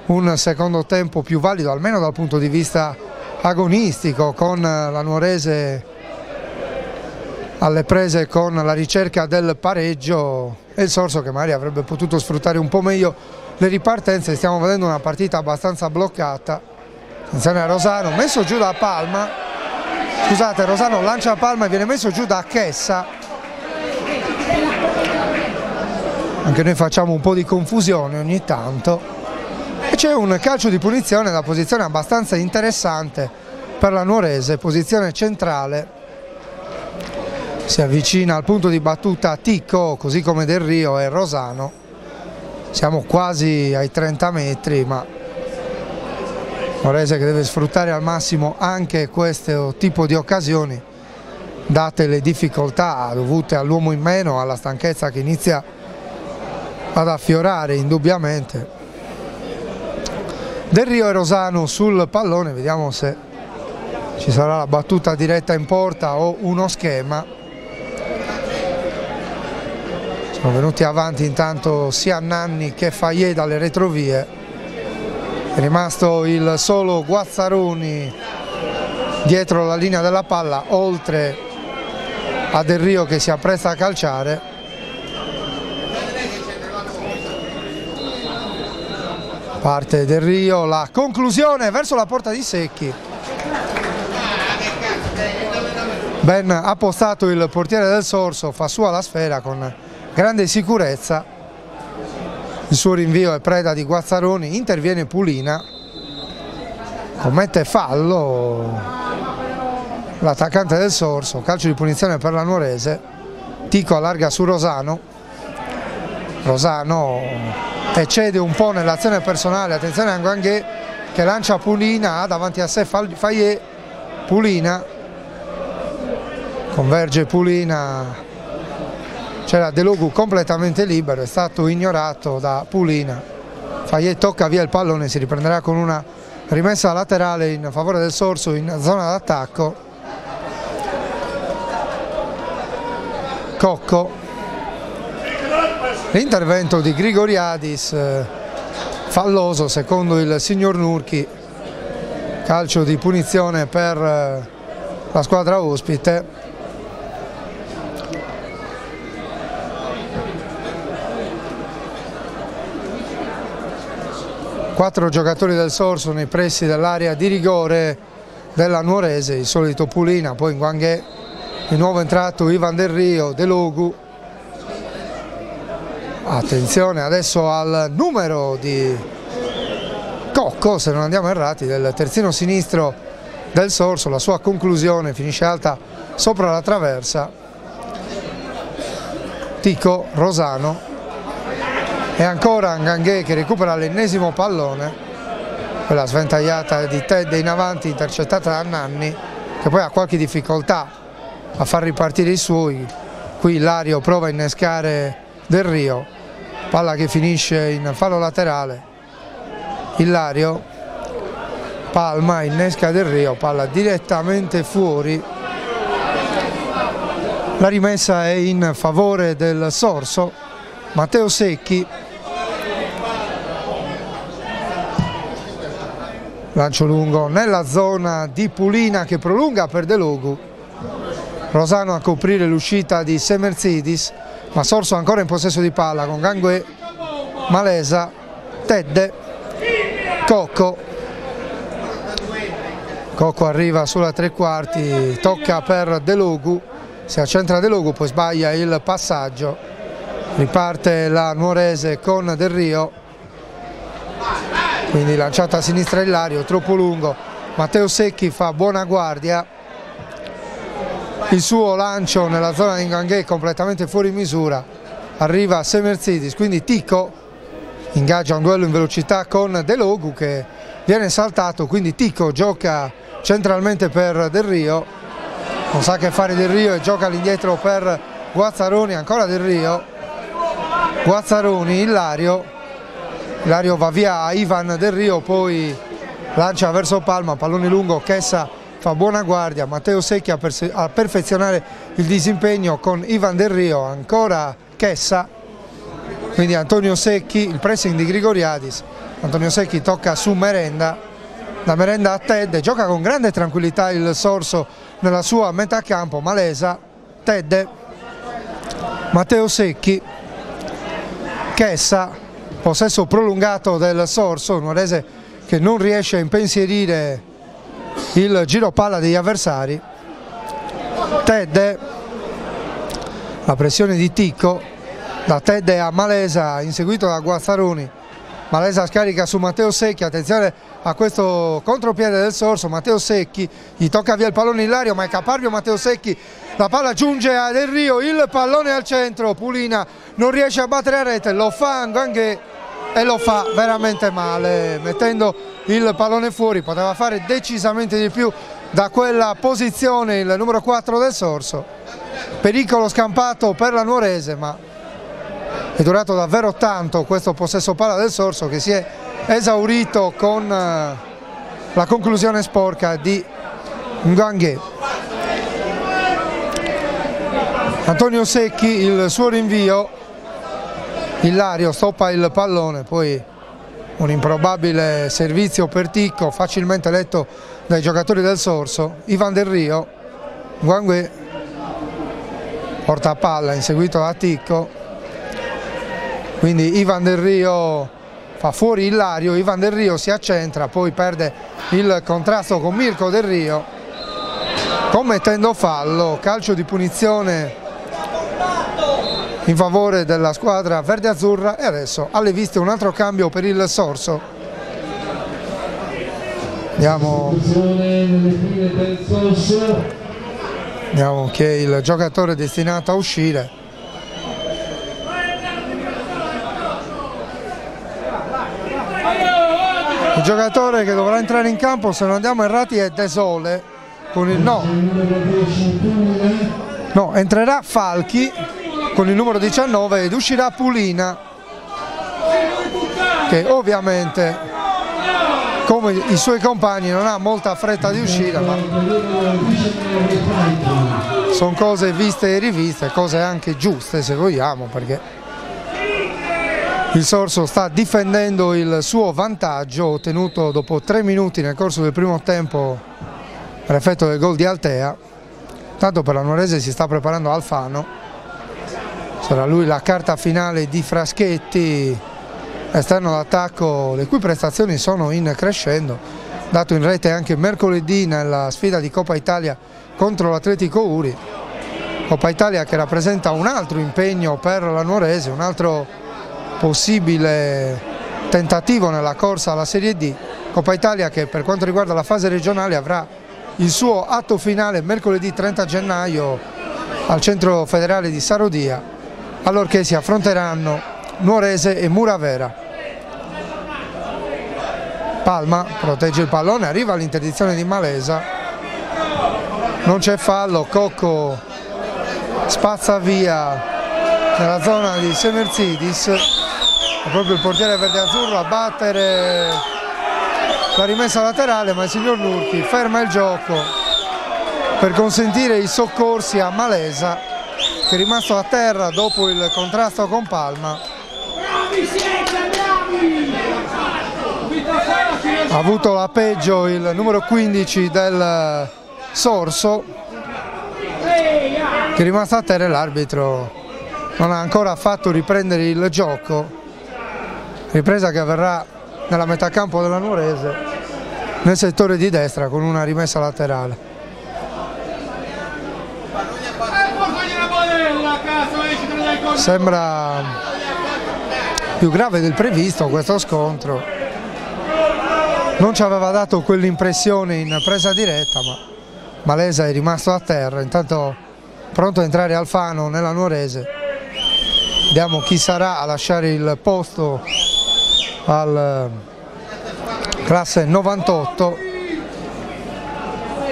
un secondo tempo più valido, almeno dal punto di vista agonistico, con la Nuorese alle prese con la ricerca del pareggio e il Sorso che magari avrebbe potuto sfruttare un po' meglio le ripartenze. Stiamo vedendo una partita abbastanza bloccata. Attenzione a Rosano, messo giù da Palma, scusate, Rosano lancia Palma e viene messo giù da Chessa. Anche noi facciamo un po' di confusione ogni tanto. E c'è un calcio di punizione da posizione abbastanza interessante per la Nuorese, posizione centrale. Si avvicina al punto di battuta Ticco, così come Del Rio e Rosano. Siamo quasi ai 30 metri, ma Nuorese che deve sfruttare al massimo anche questo tipo di occasioni, date le difficoltà dovute all'uomo in meno, alla stanchezza che inizia ad affiorare indubbiamente. Del Rio e Rosano sul pallone, vediamo se ci sarà la battuta diretta in porta o uno schema. Sono venuti avanti intanto sia Nanni che Fayet dalle retrovie. È rimasto il solo Guazzaroni dietro la linea della palla, oltre a Del Rio che si appresta a calciare. Parte Del Rio, la conclusione verso la porta di Secchi. Ben appostato il portiere del Sorso, fa sua la sfera con grande sicurezza. Il suo rinvio è preda di Guazzaroni, interviene Pulina, commette fallo l'attaccante del Sorso, calcio di punizione per la Nuorese. Ticco allarga su Rosano, Rosano eccede un po' nell'azione personale, attenzione a Nguanghe che lancia Pulina, ha davanti a sé Fayet, Pulina, converge Pulina, c'era De Logu completamente libero, è stato ignorato da Pulina. Fayet tocca via il pallone, si riprenderà con una rimessa laterale in favore del Sorso in zona d'attacco. Cocco, l'intervento di Grigoriadis falloso secondo il signor Nurchi, calcio di punizione per la squadra ospite. Quattro giocatori del Sorso nei pressi dell'area di rigore della Nuorese, il solito Pulina, poi Nguanghè, il nuovo entrato Ivan Del Rio, De Logu. Attenzione adesso al numero di Cocco, se non andiamo errati, del terzino sinistro del Sorso, la sua conclusione finisce alta sopra la traversa. Tico, Rosano e ancora Nguanghè che recupera l'ennesimo pallone, quella sventagliata di Ted in avanti intercettata da Nanni, che poi ha qualche difficoltà a far ripartire i suoi. Qui Ilario prova a innescare Del Rio, palla che finisce in fallo laterale. Ilario, palma, innesca Del Rio, palla direttamente fuori. La rimessa è in favore del Sorso. Matteo Secchi, lancio lungo nella zona di Pulina che prolunga per De Logu. Rosano a coprire l'uscita di Semerzidis, ma Sorso ancora in possesso di palla con Nguanghè, Malesa, Tedde, Cocco. Cocco arriva sulla tre quarti, tocca per De Logu, si accentra De Logu, poi sbaglia il passaggio. Riparte la Nuorese con Del Rio, quindi lanciata a sinistra Ilario, troppo lungo. Matteo Secchi fa buona guardia, il suo lancio nella zona di Nguanghè completamente fuori misura, arriva Semerzidis, quindi Tico ingaggia un duello in velocità con De Logu che viene saltato, quindi Tico gioca centralmente per Del Rio, non sa che fare Del Rio e gioca all'indietro per Guazzaroni, ancora Del Rio, Guazzaroni, Ilario va via a Ivan Del Rio, poi lancia verso Palma, pallone lungo, Chessa fa buona guardia, Matteo Secchi a perfezionare il disimpegno con Ivan Del Rio, ancora Chessa, quindi Antonio Secchi, il pressing di Grigoriadis, Antonio Secchi tocca su Merenda, da Merenda a Tedde, gioca con grande tranquillità il Sorso nella sua metà campo, Malesa, Tedde, Matteo Secchi, Chessa, possesso prolungato del Sorso, Nuorese che non riesce a impensierire il giro palla degli avversari. Tedde, la pressione di Tico, da Tedde a Malesa, inseguito da Guazzaroni. Malesa scarica su Matteo Secchi, attenzione a questo contropiede del Sorso, Matteo Secchi, gli tocca via il pallone Ilario, ma è caparbio Matteo Secchi, la palla giunge a Del Rio, il pallone al centro, Pulina non riesce a battere a rete, lo fa Nguanghè e lo fa veramente male, mettendo il pallone fuori, poteva fare decisamente di più da quella posizione il numero 4 del Sorso. Pericolo scampato per la Nuorese, ma è durato davvero tanto questo possesso palla del Sorso che si è esaurito con la conclusione sporca di Nguanghè. Antonio Secchi, il suo rinvio, Ilario stoppa il pallone, poi un improbabile servizio per Ticco, facilmente letto dai giocatori del Sorso. Ivan Del Rio, Nguanghè porta palla inseguito da Ticco, quindi Ivan Del Rio fa fuori Ilario, Ivan Del Rio si accentra, poi perde il contrasto con Mirko Del Rio commettendo fallo, calcio di punizione in favore della squadra verde-azzurra. E adesso alle viste un altro cambio per il Sorso. Vediamo che il giocatore è destinato a uscire. Il giocatore che dovrà entrare in campo, se non andiamo errati, è Desole con il no, entrerà Falchi con il numero 19 ed uscirà Pulina, che ovviamente come i suoi compagni non ha molta fretta di uscire, ma sono cose viste e riviste, cose anche giuste se vogliamo, perché Il Sorso sta difendendo il suo vantaggio ottenuto dopo 3 minuti nel corso del primo tempo per effetto del gol di Altea. Tanto per la Nuorese si sta preparando Alfano, sarà lui la carta finale di Fraschetti, esterno d'attacco, le cui prestazioni sono in crescendo, dato in rete anche mercoledì nella sfida di Coppa Italia contro l'Atletico Uri. Coppa Italia che rappresenta un altro impegno per la Nuorese, un altro possibile tentativo nella corsa alla Serie D. Coppa Italia che per quanto riguarda la fase regionale avrà il suo atto finale mercoledì 30 gennaio al centro federale di Sarodia, allorché si affronteranno Nuorese e Muravera. Palma protegge il pallone, arriva l'interdizione di Malesa, non c'è fallo, Cocco spazza via nella zona di Semerzidis, è proprio il portiere verde-azzurro a battere la rimessa laterale, ma il signor Nurchi ferma il gioco per consentire i soccorsi a Malesa, che è rimasto a terra dopo il contrasto con Palma. Ha avuto la peggio il numero 15 del Sorso, che è rimasto a terra e l'arbitro non ha ancora fatto riprendere il gioco. Ripresa che avverrà nella metà campo della Nuorese, nel settore di destra con una rimessa laterale. Sembra più grave del previsto questo scontro, non ci aveva dato quell'impressione in presa diretta, ma Malesa è rimasto a terra. Intanto pronto a entrare Alfano nella Nuorese, vediamo chi sarà a lasciare il posto al classe 98.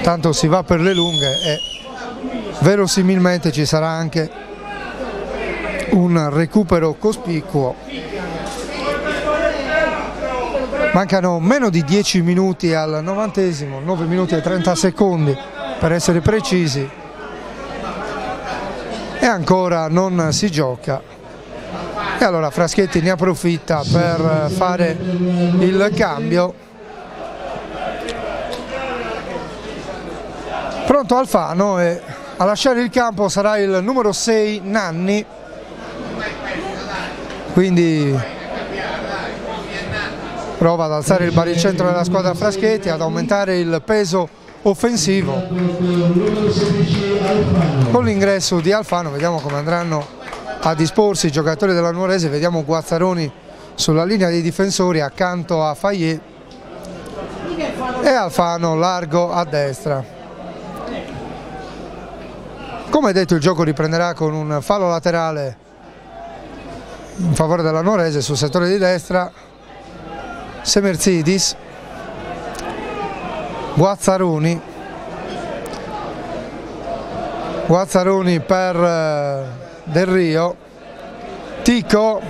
Tanto si va per le lunghe e verosimilmente ci sarà anche un recupero cospicuo. Mancano meno di 10 minuti al 90esimo, 9 minuti e 30 secondi per essere precisi, e ancora non si gioca. E allora Fraschetti ne approfitta per fare il cambio. Pronto Alfano, e a lasciare il campo sarà il numero 6 Nanni, quindi prova ad alzare il baricentro della squadra Fraschetti, ad aumentare il peso offensivo. Con l'ingresso di Alfano vediamo come andranno a disporsi i giocatori della Nuorese. Vediamo Guazzaroni sulla linea dei difensori accanto a Fayet e Alfano largo a destra. Come detto, il gioco riprenderà con un fallo laterale in favore della Nuorese sul settore di destra. Semerzidis, Guazzaroni per Del Rio, Tico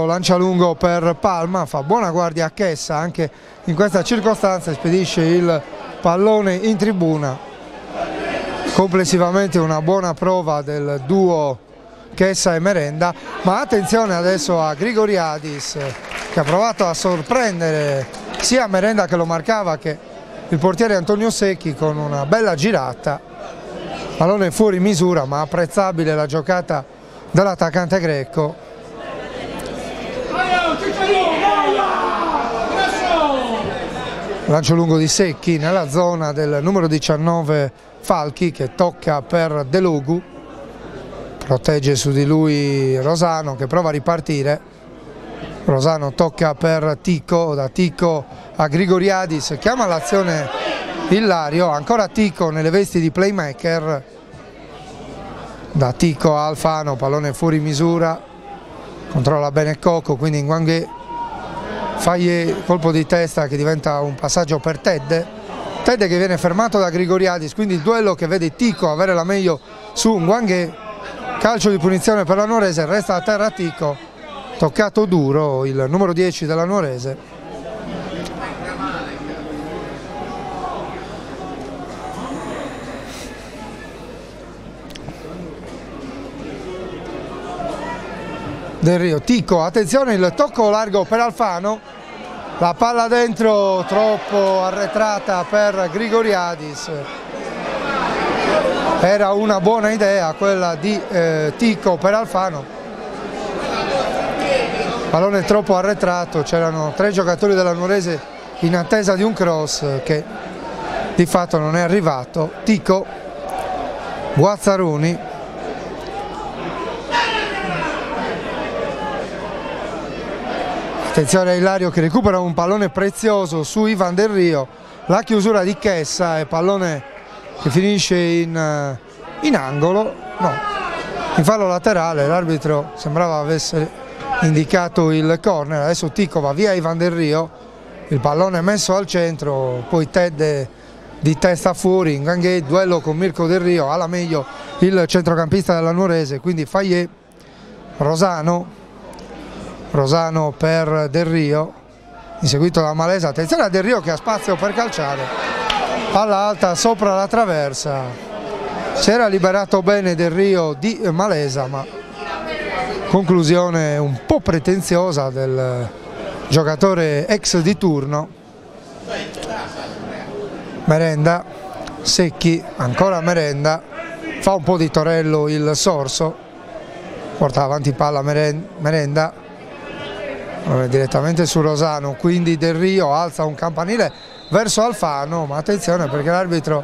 lancia lungo per Palma, fa buona guardia a Chessa anche in questa circostanza e spedisce il pallone in tribuna. Complessivamente una buona prova del duo Chessa e Merenda, ma attenzione adesso a Grigoriadis, che ha provato a sorprendere sia Merenda che lo marcava che il portiere Antonio Secchi con una bella girata. Pallone fuori misura, ma apprezzabile la giocata dell'attaccante greco. Lancio lungo di Secchi nella zona del numero 19 Falchi, che tocca per De Logu. Protegge su di lui Rosano, che prova a ripartire. Rosano tocca per Tico, da Tico a Grigoriadis, chiama l'azione Ilario, ancora Tico nelle vesti di playmaker, da Tico a Alfano, pallone fuori misura, controlla bene Cocco, quindi in Nguanghe, Fayet, colpo di testa che diventa un passaggio per Tedde che viene fermato da Grigoriadis, quindi il duello che vede Tico avere la meglio su Nguanghe. Calcio di punizione per la Nuorese, resta a terra Tico, toccato duro il numero 10 della Nuorese. Del Rio. Ticco, attenzione, il tocco largo per Alfano, la palla dentro, troppo arretrata per Grigoriadis. Era una buona idea quella di Ticco per Alfano, pallone troppo arretrato, c'erano 3 giocatori della Nuorese in attesa di un cross che di fatto non è arrivato. Ticco, Guazzaroni, attenzione a Ilario che recupera un pallone prezioso su Ivan Del Rio, la chiusura di Chessa e pallone che finisce in angolo, no, in fallo laterale. L'arbitro sembrava avesse indicato il corner. Adesso Ticco va via Ivan Del Rio, il pallone è messo al centro, poi Ted di testa fuori, in Ganghè, duello con Mirko Del Rio, alla meglio il centrocampista della Nuorese, quindi Fayet, Rosano per Del Rio, inseguito da Malesa. Attenzione a Del Rio che ha spazio per calciare, palla alta sopra la traversa, si era liberato bene Del Rio di Malesa, ma conclusione un po' pretenziosa del giocatore ex di turno. Merenda, Secchi, ancora Merenda, fa un po' di torello il Sorso, porta avanti palla Merenda, direttamente su Rosano, quindi Del Rio alza un campanile verso Alfano, ma attenzione perché l'arbitro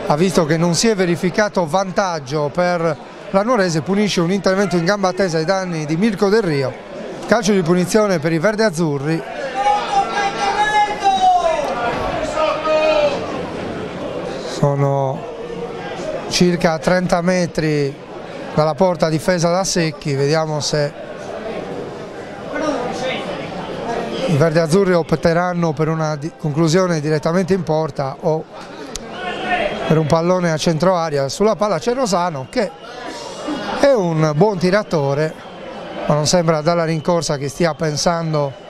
ha visto che non si è verificato vantaggio per la Nuorese, punisce un intervento in gamba tesa ai danni di Mirko Del Rio, calcio di punizione per i verdeazzurri. Sono circa 30 metri dalla porta difesa da Secchi, vediamo se i verdeazzurri opteranno per una conclusione direttamente in porta o per un pallone a centro aria. Sulla palla c'è Rosano che è un buon tiratore, ma non sembra dalla rincorsa che stia pensando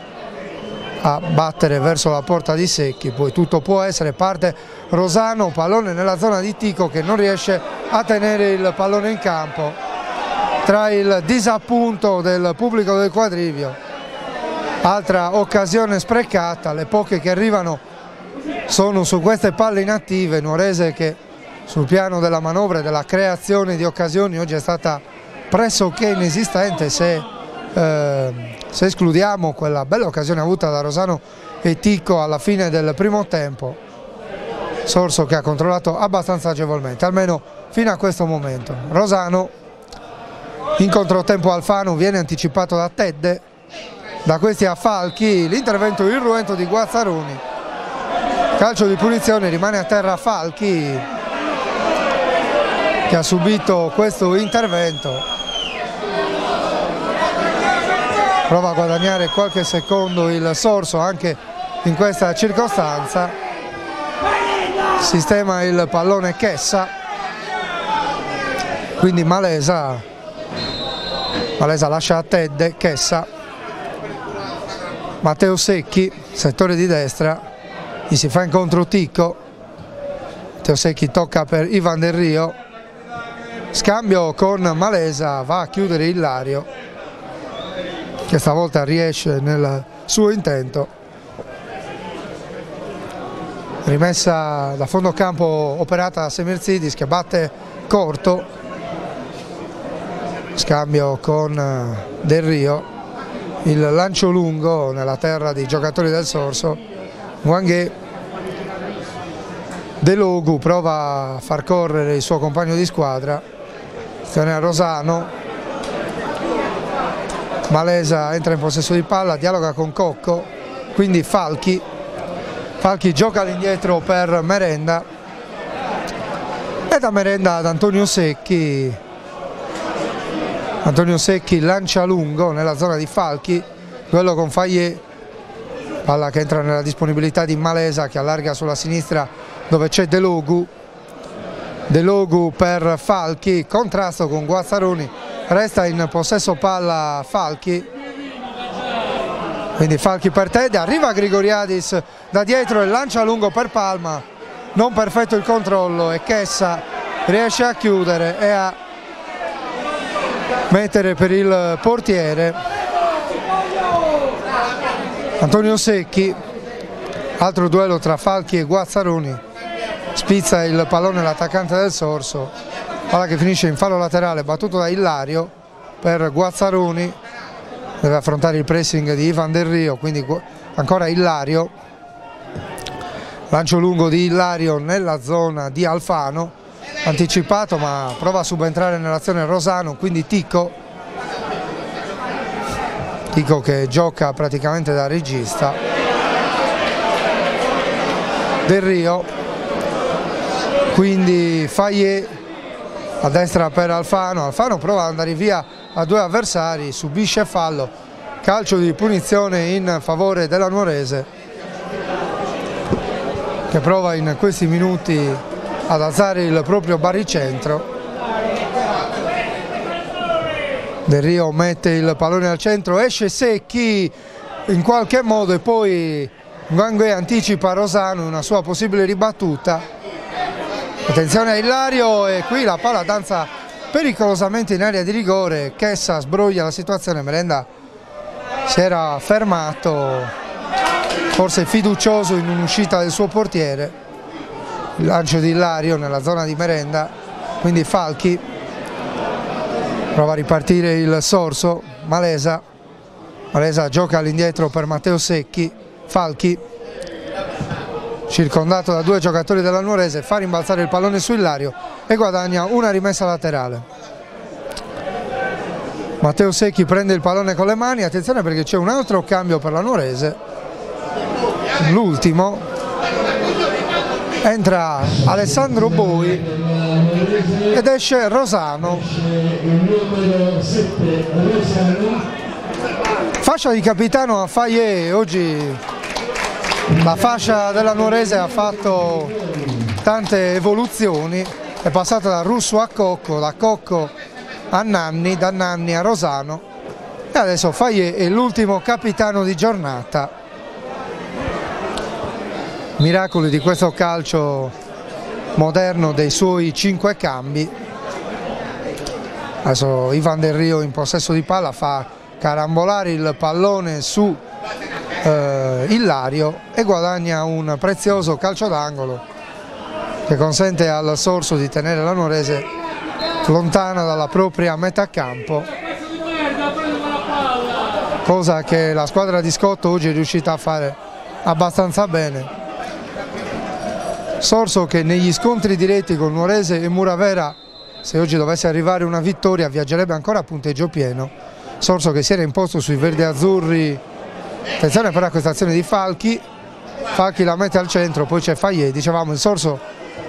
a battere verso la porta di Secchi. Poi tutto può essere, parte Rosano, pallone nella zona di Ticco che non riesce a tenere il pallone in campo, tra il disappunto del pubblico del Quadrivio, altra occasione sprecata. Le poche che arrivano sono su queste palle inattive. Nuorese che sul piano della manovra e della creazione di occasioni oggi è stata pressoché inesistente, se escludiamo quella bella occasione avuta da Rosano e Ticco alla fine del primo tempo. Sorso che ha controllato abbastanza agevolmente, almeno fino a questo momento. Rosano in controtempo, Alfano viene anticipato da Tedde, da questi a Falchi, l'intervento irruento di Guazzaroni, calcio di punizione, rimane a terra Falchi che ha subito questo intervento. Prova a guadagnare qualche secondo il Sorso anche in questa circostanza, sistema il pallone Chessa, quindi Malesa lascia a Tedde, Chessa, Matteo Secchi, settore di destra, gli si fa incontro Ticco, Matteo Secchi tocca per Ivan Del Rio, scambio con Malesa, va a chiudere Ilario che stavolta riesce nel suo intento. Rimessa da fondo campo operata da Semirzidis che batte corto, scambio con Del Rio, il lancio lungo nella terra dei giocatori del Sorso. Nguanghè, De Logu prova a far correre il suo compagno di squadra, attenzione a Rosano, Malesa entra in possesso di palla, dialoga con Cocco, quindi Falchi gioca all'indietro per Merenda e da Merenda ad Antonio Secchi. Antonio Secchi lancia lungo nella zona di Falchi, duello con Fayet, palla che entra nella disponibilità di Malesa che allarga sulla sinistra dove c'è De Logu. De Logu per Falchi, contrasto con Guazzaroni, resta in possesso palla Falchi, quindi Falchi per Tedde, arriva Grigoriadis da dietro e lancia lungo per Palma, non perfetto il controllo e Chessa riesce a chiudere e a mettere per il portiere Antonio Secchi. Altro duello tra Falchi e Guazzaroni, spizza il pallone l'attaccante del Sorso, palla che finisce in fallo laterale battuto da Ilario per Guazzaroni, deve affrontare il pressing di Ivan Del Rio, quindi ancora Ilario, lancio lungo di Ilario nella zona di Alfano, anticipato ma prova a subentrare nell'azione Rosano, quindi Ticco che gioca praticamente da regista. Del Rio, quindi Fayet a destra per Alfano, Alfano prova ad andare via a due avversari, subisce fallo, calcio di punizione in favore della Nuorese, che prova in questi minuti ad alzare il proprio baricentro. Del Rio mette il pallone al centro, esce Secchi in qualche modo e poi Nguangue anticipa Rosano una sua possibile ribattuta. Attenzione a Ilario e qui la palla danza pericolosamente in area di rigore, Chessa sbroglia la situazione, Merenda si era fermato, forse fiducioso in un'uscita del suo portiere, il lancio di Ilario nella zona di Merenda, quindi Falchi prova a ripartire il Sorso, Malesa gioca all'indietro per Matteo Secchi, Falchi circondato da due giocatori della Nuorese fa rimbalzare il pallone su Ilario e guadagna una rimessa laterale. Matteo Secchi prende il pallone con le mani, attenzione perché c'è un altro cambio per la Nuorese, l'ultimo, entra Alessandro Boi ed esce Rosano. Fascia di capitano a Fayet, oggi la fascia della Nuorese ha fatto tante evoluzioni, è passata da Russo a Cocco, da Cocco a Nanni, da Nanni a Rosano e adesso Fayet è l'ultimo capitano di giornata. Miracoli di questo calcio moderno dei suoi 5 cambi. Adesso Ivan Del Rio in possesso di palla fa carambolare il pallone su Ilario e guadagna un prezioso calcio d'angolo che consente al Sorso di tenere la Nuorese lontana dalla propria metà campo, cosa che la squadra di Scotto oggi è riuscita a fare abbastanza bene. Sorso che negli scontri diretti con Nuorese e Muravera, se oggi dovesse arrivare una vittoria, viaggerebbe ancora a punteggio pieno. Sorso che si era imposto sui verdi-azzurri. Attenzione però a questa azione di Falchi la mette al centro, poi c'è Fayet. Dicevamo il Sorso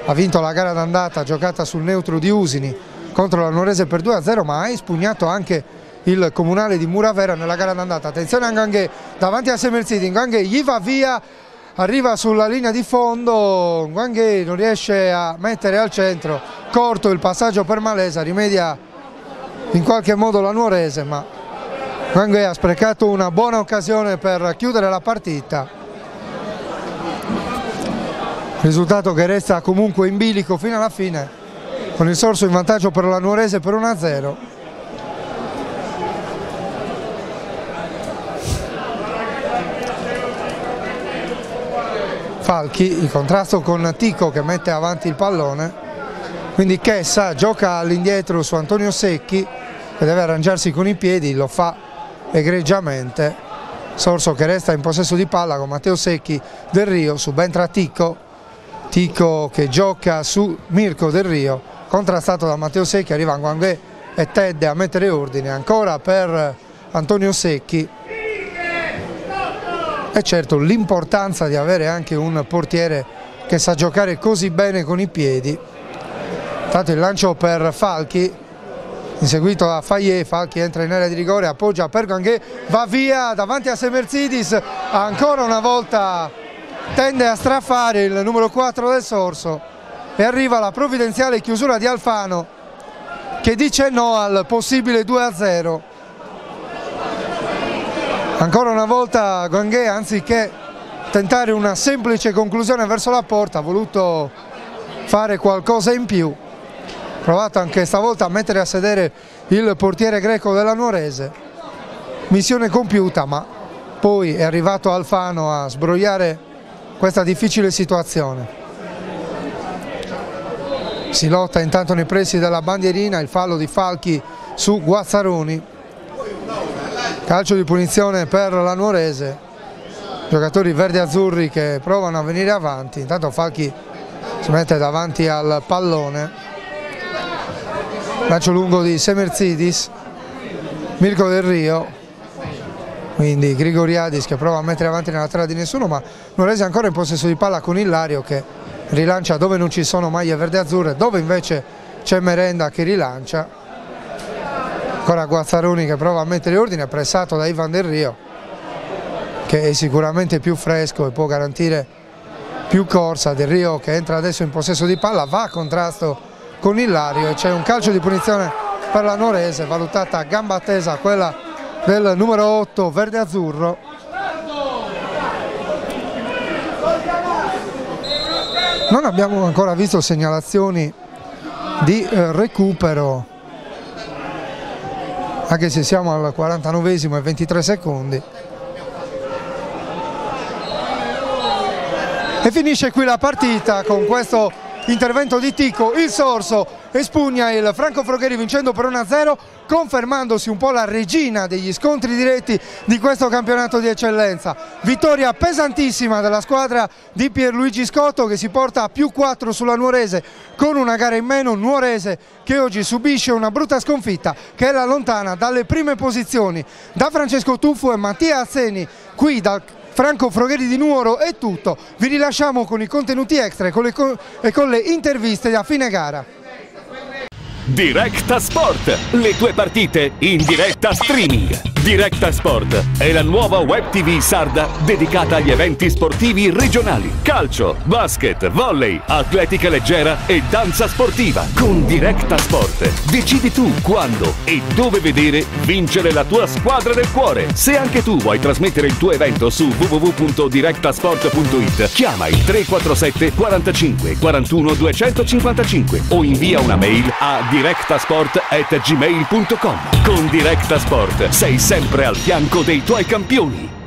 ha vinto la gara d'andata giocata sul neutro di Usini contro la Nuorese per 2-0, ma ha espugnato anche il comunale di Muravera nella gara d'andata. Attenzione a Nguangue davanti a Semerzidi, Nguangue gli va via, arriva sulla linea di fondo, Nguangue non riesce a mettere al centro, corto il passaggio per Malesa, rimedia in qualche modo la Nuorese, ma Nguangue ha sprecato una buona occasione per chiudere la partita. Risultato che resta comunque in bilico fino alla fine, con il Sorso in vantaggio per la Nuorese per 1-0. Falchi, il contrasto con Ticco che mette avanti il pallone, quindi Chessa gioca all'indietro su Antonio Secchi che deve arrangiarsi con i piedi, lo fa egregiamente. Sorso che resta in possesso di palla con Matteo Secchi, Del Rio, subentra Ticco che gioca su Mirko Del Rio, contrastato da Matteo Secchi, arriva Nguangue e Tedde a mettere ordine, ancora per Antonio Secchi. E certo l'importanza di avere anche un portiere che sa giocare così bene con i piedi. Tanto il lancio per Falchi, inseguito da Fayet, Falchi entra in area di rigore, appoggia per Nguangue, va via davanti a Semerzidis, ancora una volta tende a strafare il numero 4 del Sorso e arriva la provvidenziale chiusura di Alfano che dice no al possibile 2-0. Ancora una volta Nguangue, anziché tentare una semplice conclusione verso la porta, ha voluto fare qualcosa in più, provato anche stavolta a mettere a sedere il portiere greco della Nuorese. Missione compiuta, ma poi è arrivato Alfano a sbrogliare questa difficile situazione. Si lotta intanto nei pressi della bandierina, il fallo di Falchi su Guazzaroni. Calcio di punizione per la Nuorese. Giocatori verdi-azzurri che provano a venire avanti. Intanto Falchi si mette davanti al pallone. Lancio lungo di Semerzidis. Mirko Del Rio. Quindi Grigoriadis che prova a mettere avanti nella terra di nessuno, ma Nuorese ancora in possesso di palla con Ilario che rilancia dove non ci sono maglie verde-azzurre, dove invece c'è Merenda che rilancia. Ancora Guazzaroni che prova a mettere ordine, pressato da Ivan Del Rio, che è sicuramente più fresco e può garantire più corsa. Del Rio che entra adesso in possesso di palla, va a contrasto con Ilario e c'è un calcio di punizione per la Nuorese, valutata a gamba tesa quella del numero 8 verde-azzurro. Non abbiamo ancora visto segnalazioni di recupero, anche se siamo al 49esimo e 23 secondi. E finisce qui la partita con questo intervento di Tico. Il Sorso espugna il Franco Frogheri vincendo per 1-0, confermandosi un po' la regina degli scontri diretti di questo campionato di eccellenza. Vittoria pesantissima della squadra di Pierluigi Scotto che si porta a +4 sulla Nuorese con una gara in meno. Nuorese che oggi subisce una brutta sconfitta che la allontana dalle prime posizioni. Da Francesco Tuffo e Mattia Azzeni qui dal Franco Frogheri di Nuoro è tutto. Vi rilasciamo con i contenuti extra e con le interviste a fine gara. Directa Sport, le tue partite in diretta streaming. Directa Sport è la nuova web TV sarda dedicata agli eventi sportivi regionali. Calcio, basket, volley, atletica leggera e danza sportiva. Con Directa Sport decidi tu quando e dove vedere vincere la tua squadra del cuore. Se anche tu vuoi trasmettere il tuo evento su www.directasport.it, chiama il 347 45 41 255 o invia una mail a directasport@gmail.com. Con Directa Sport sei sempre al fianco dei tuoi campioni.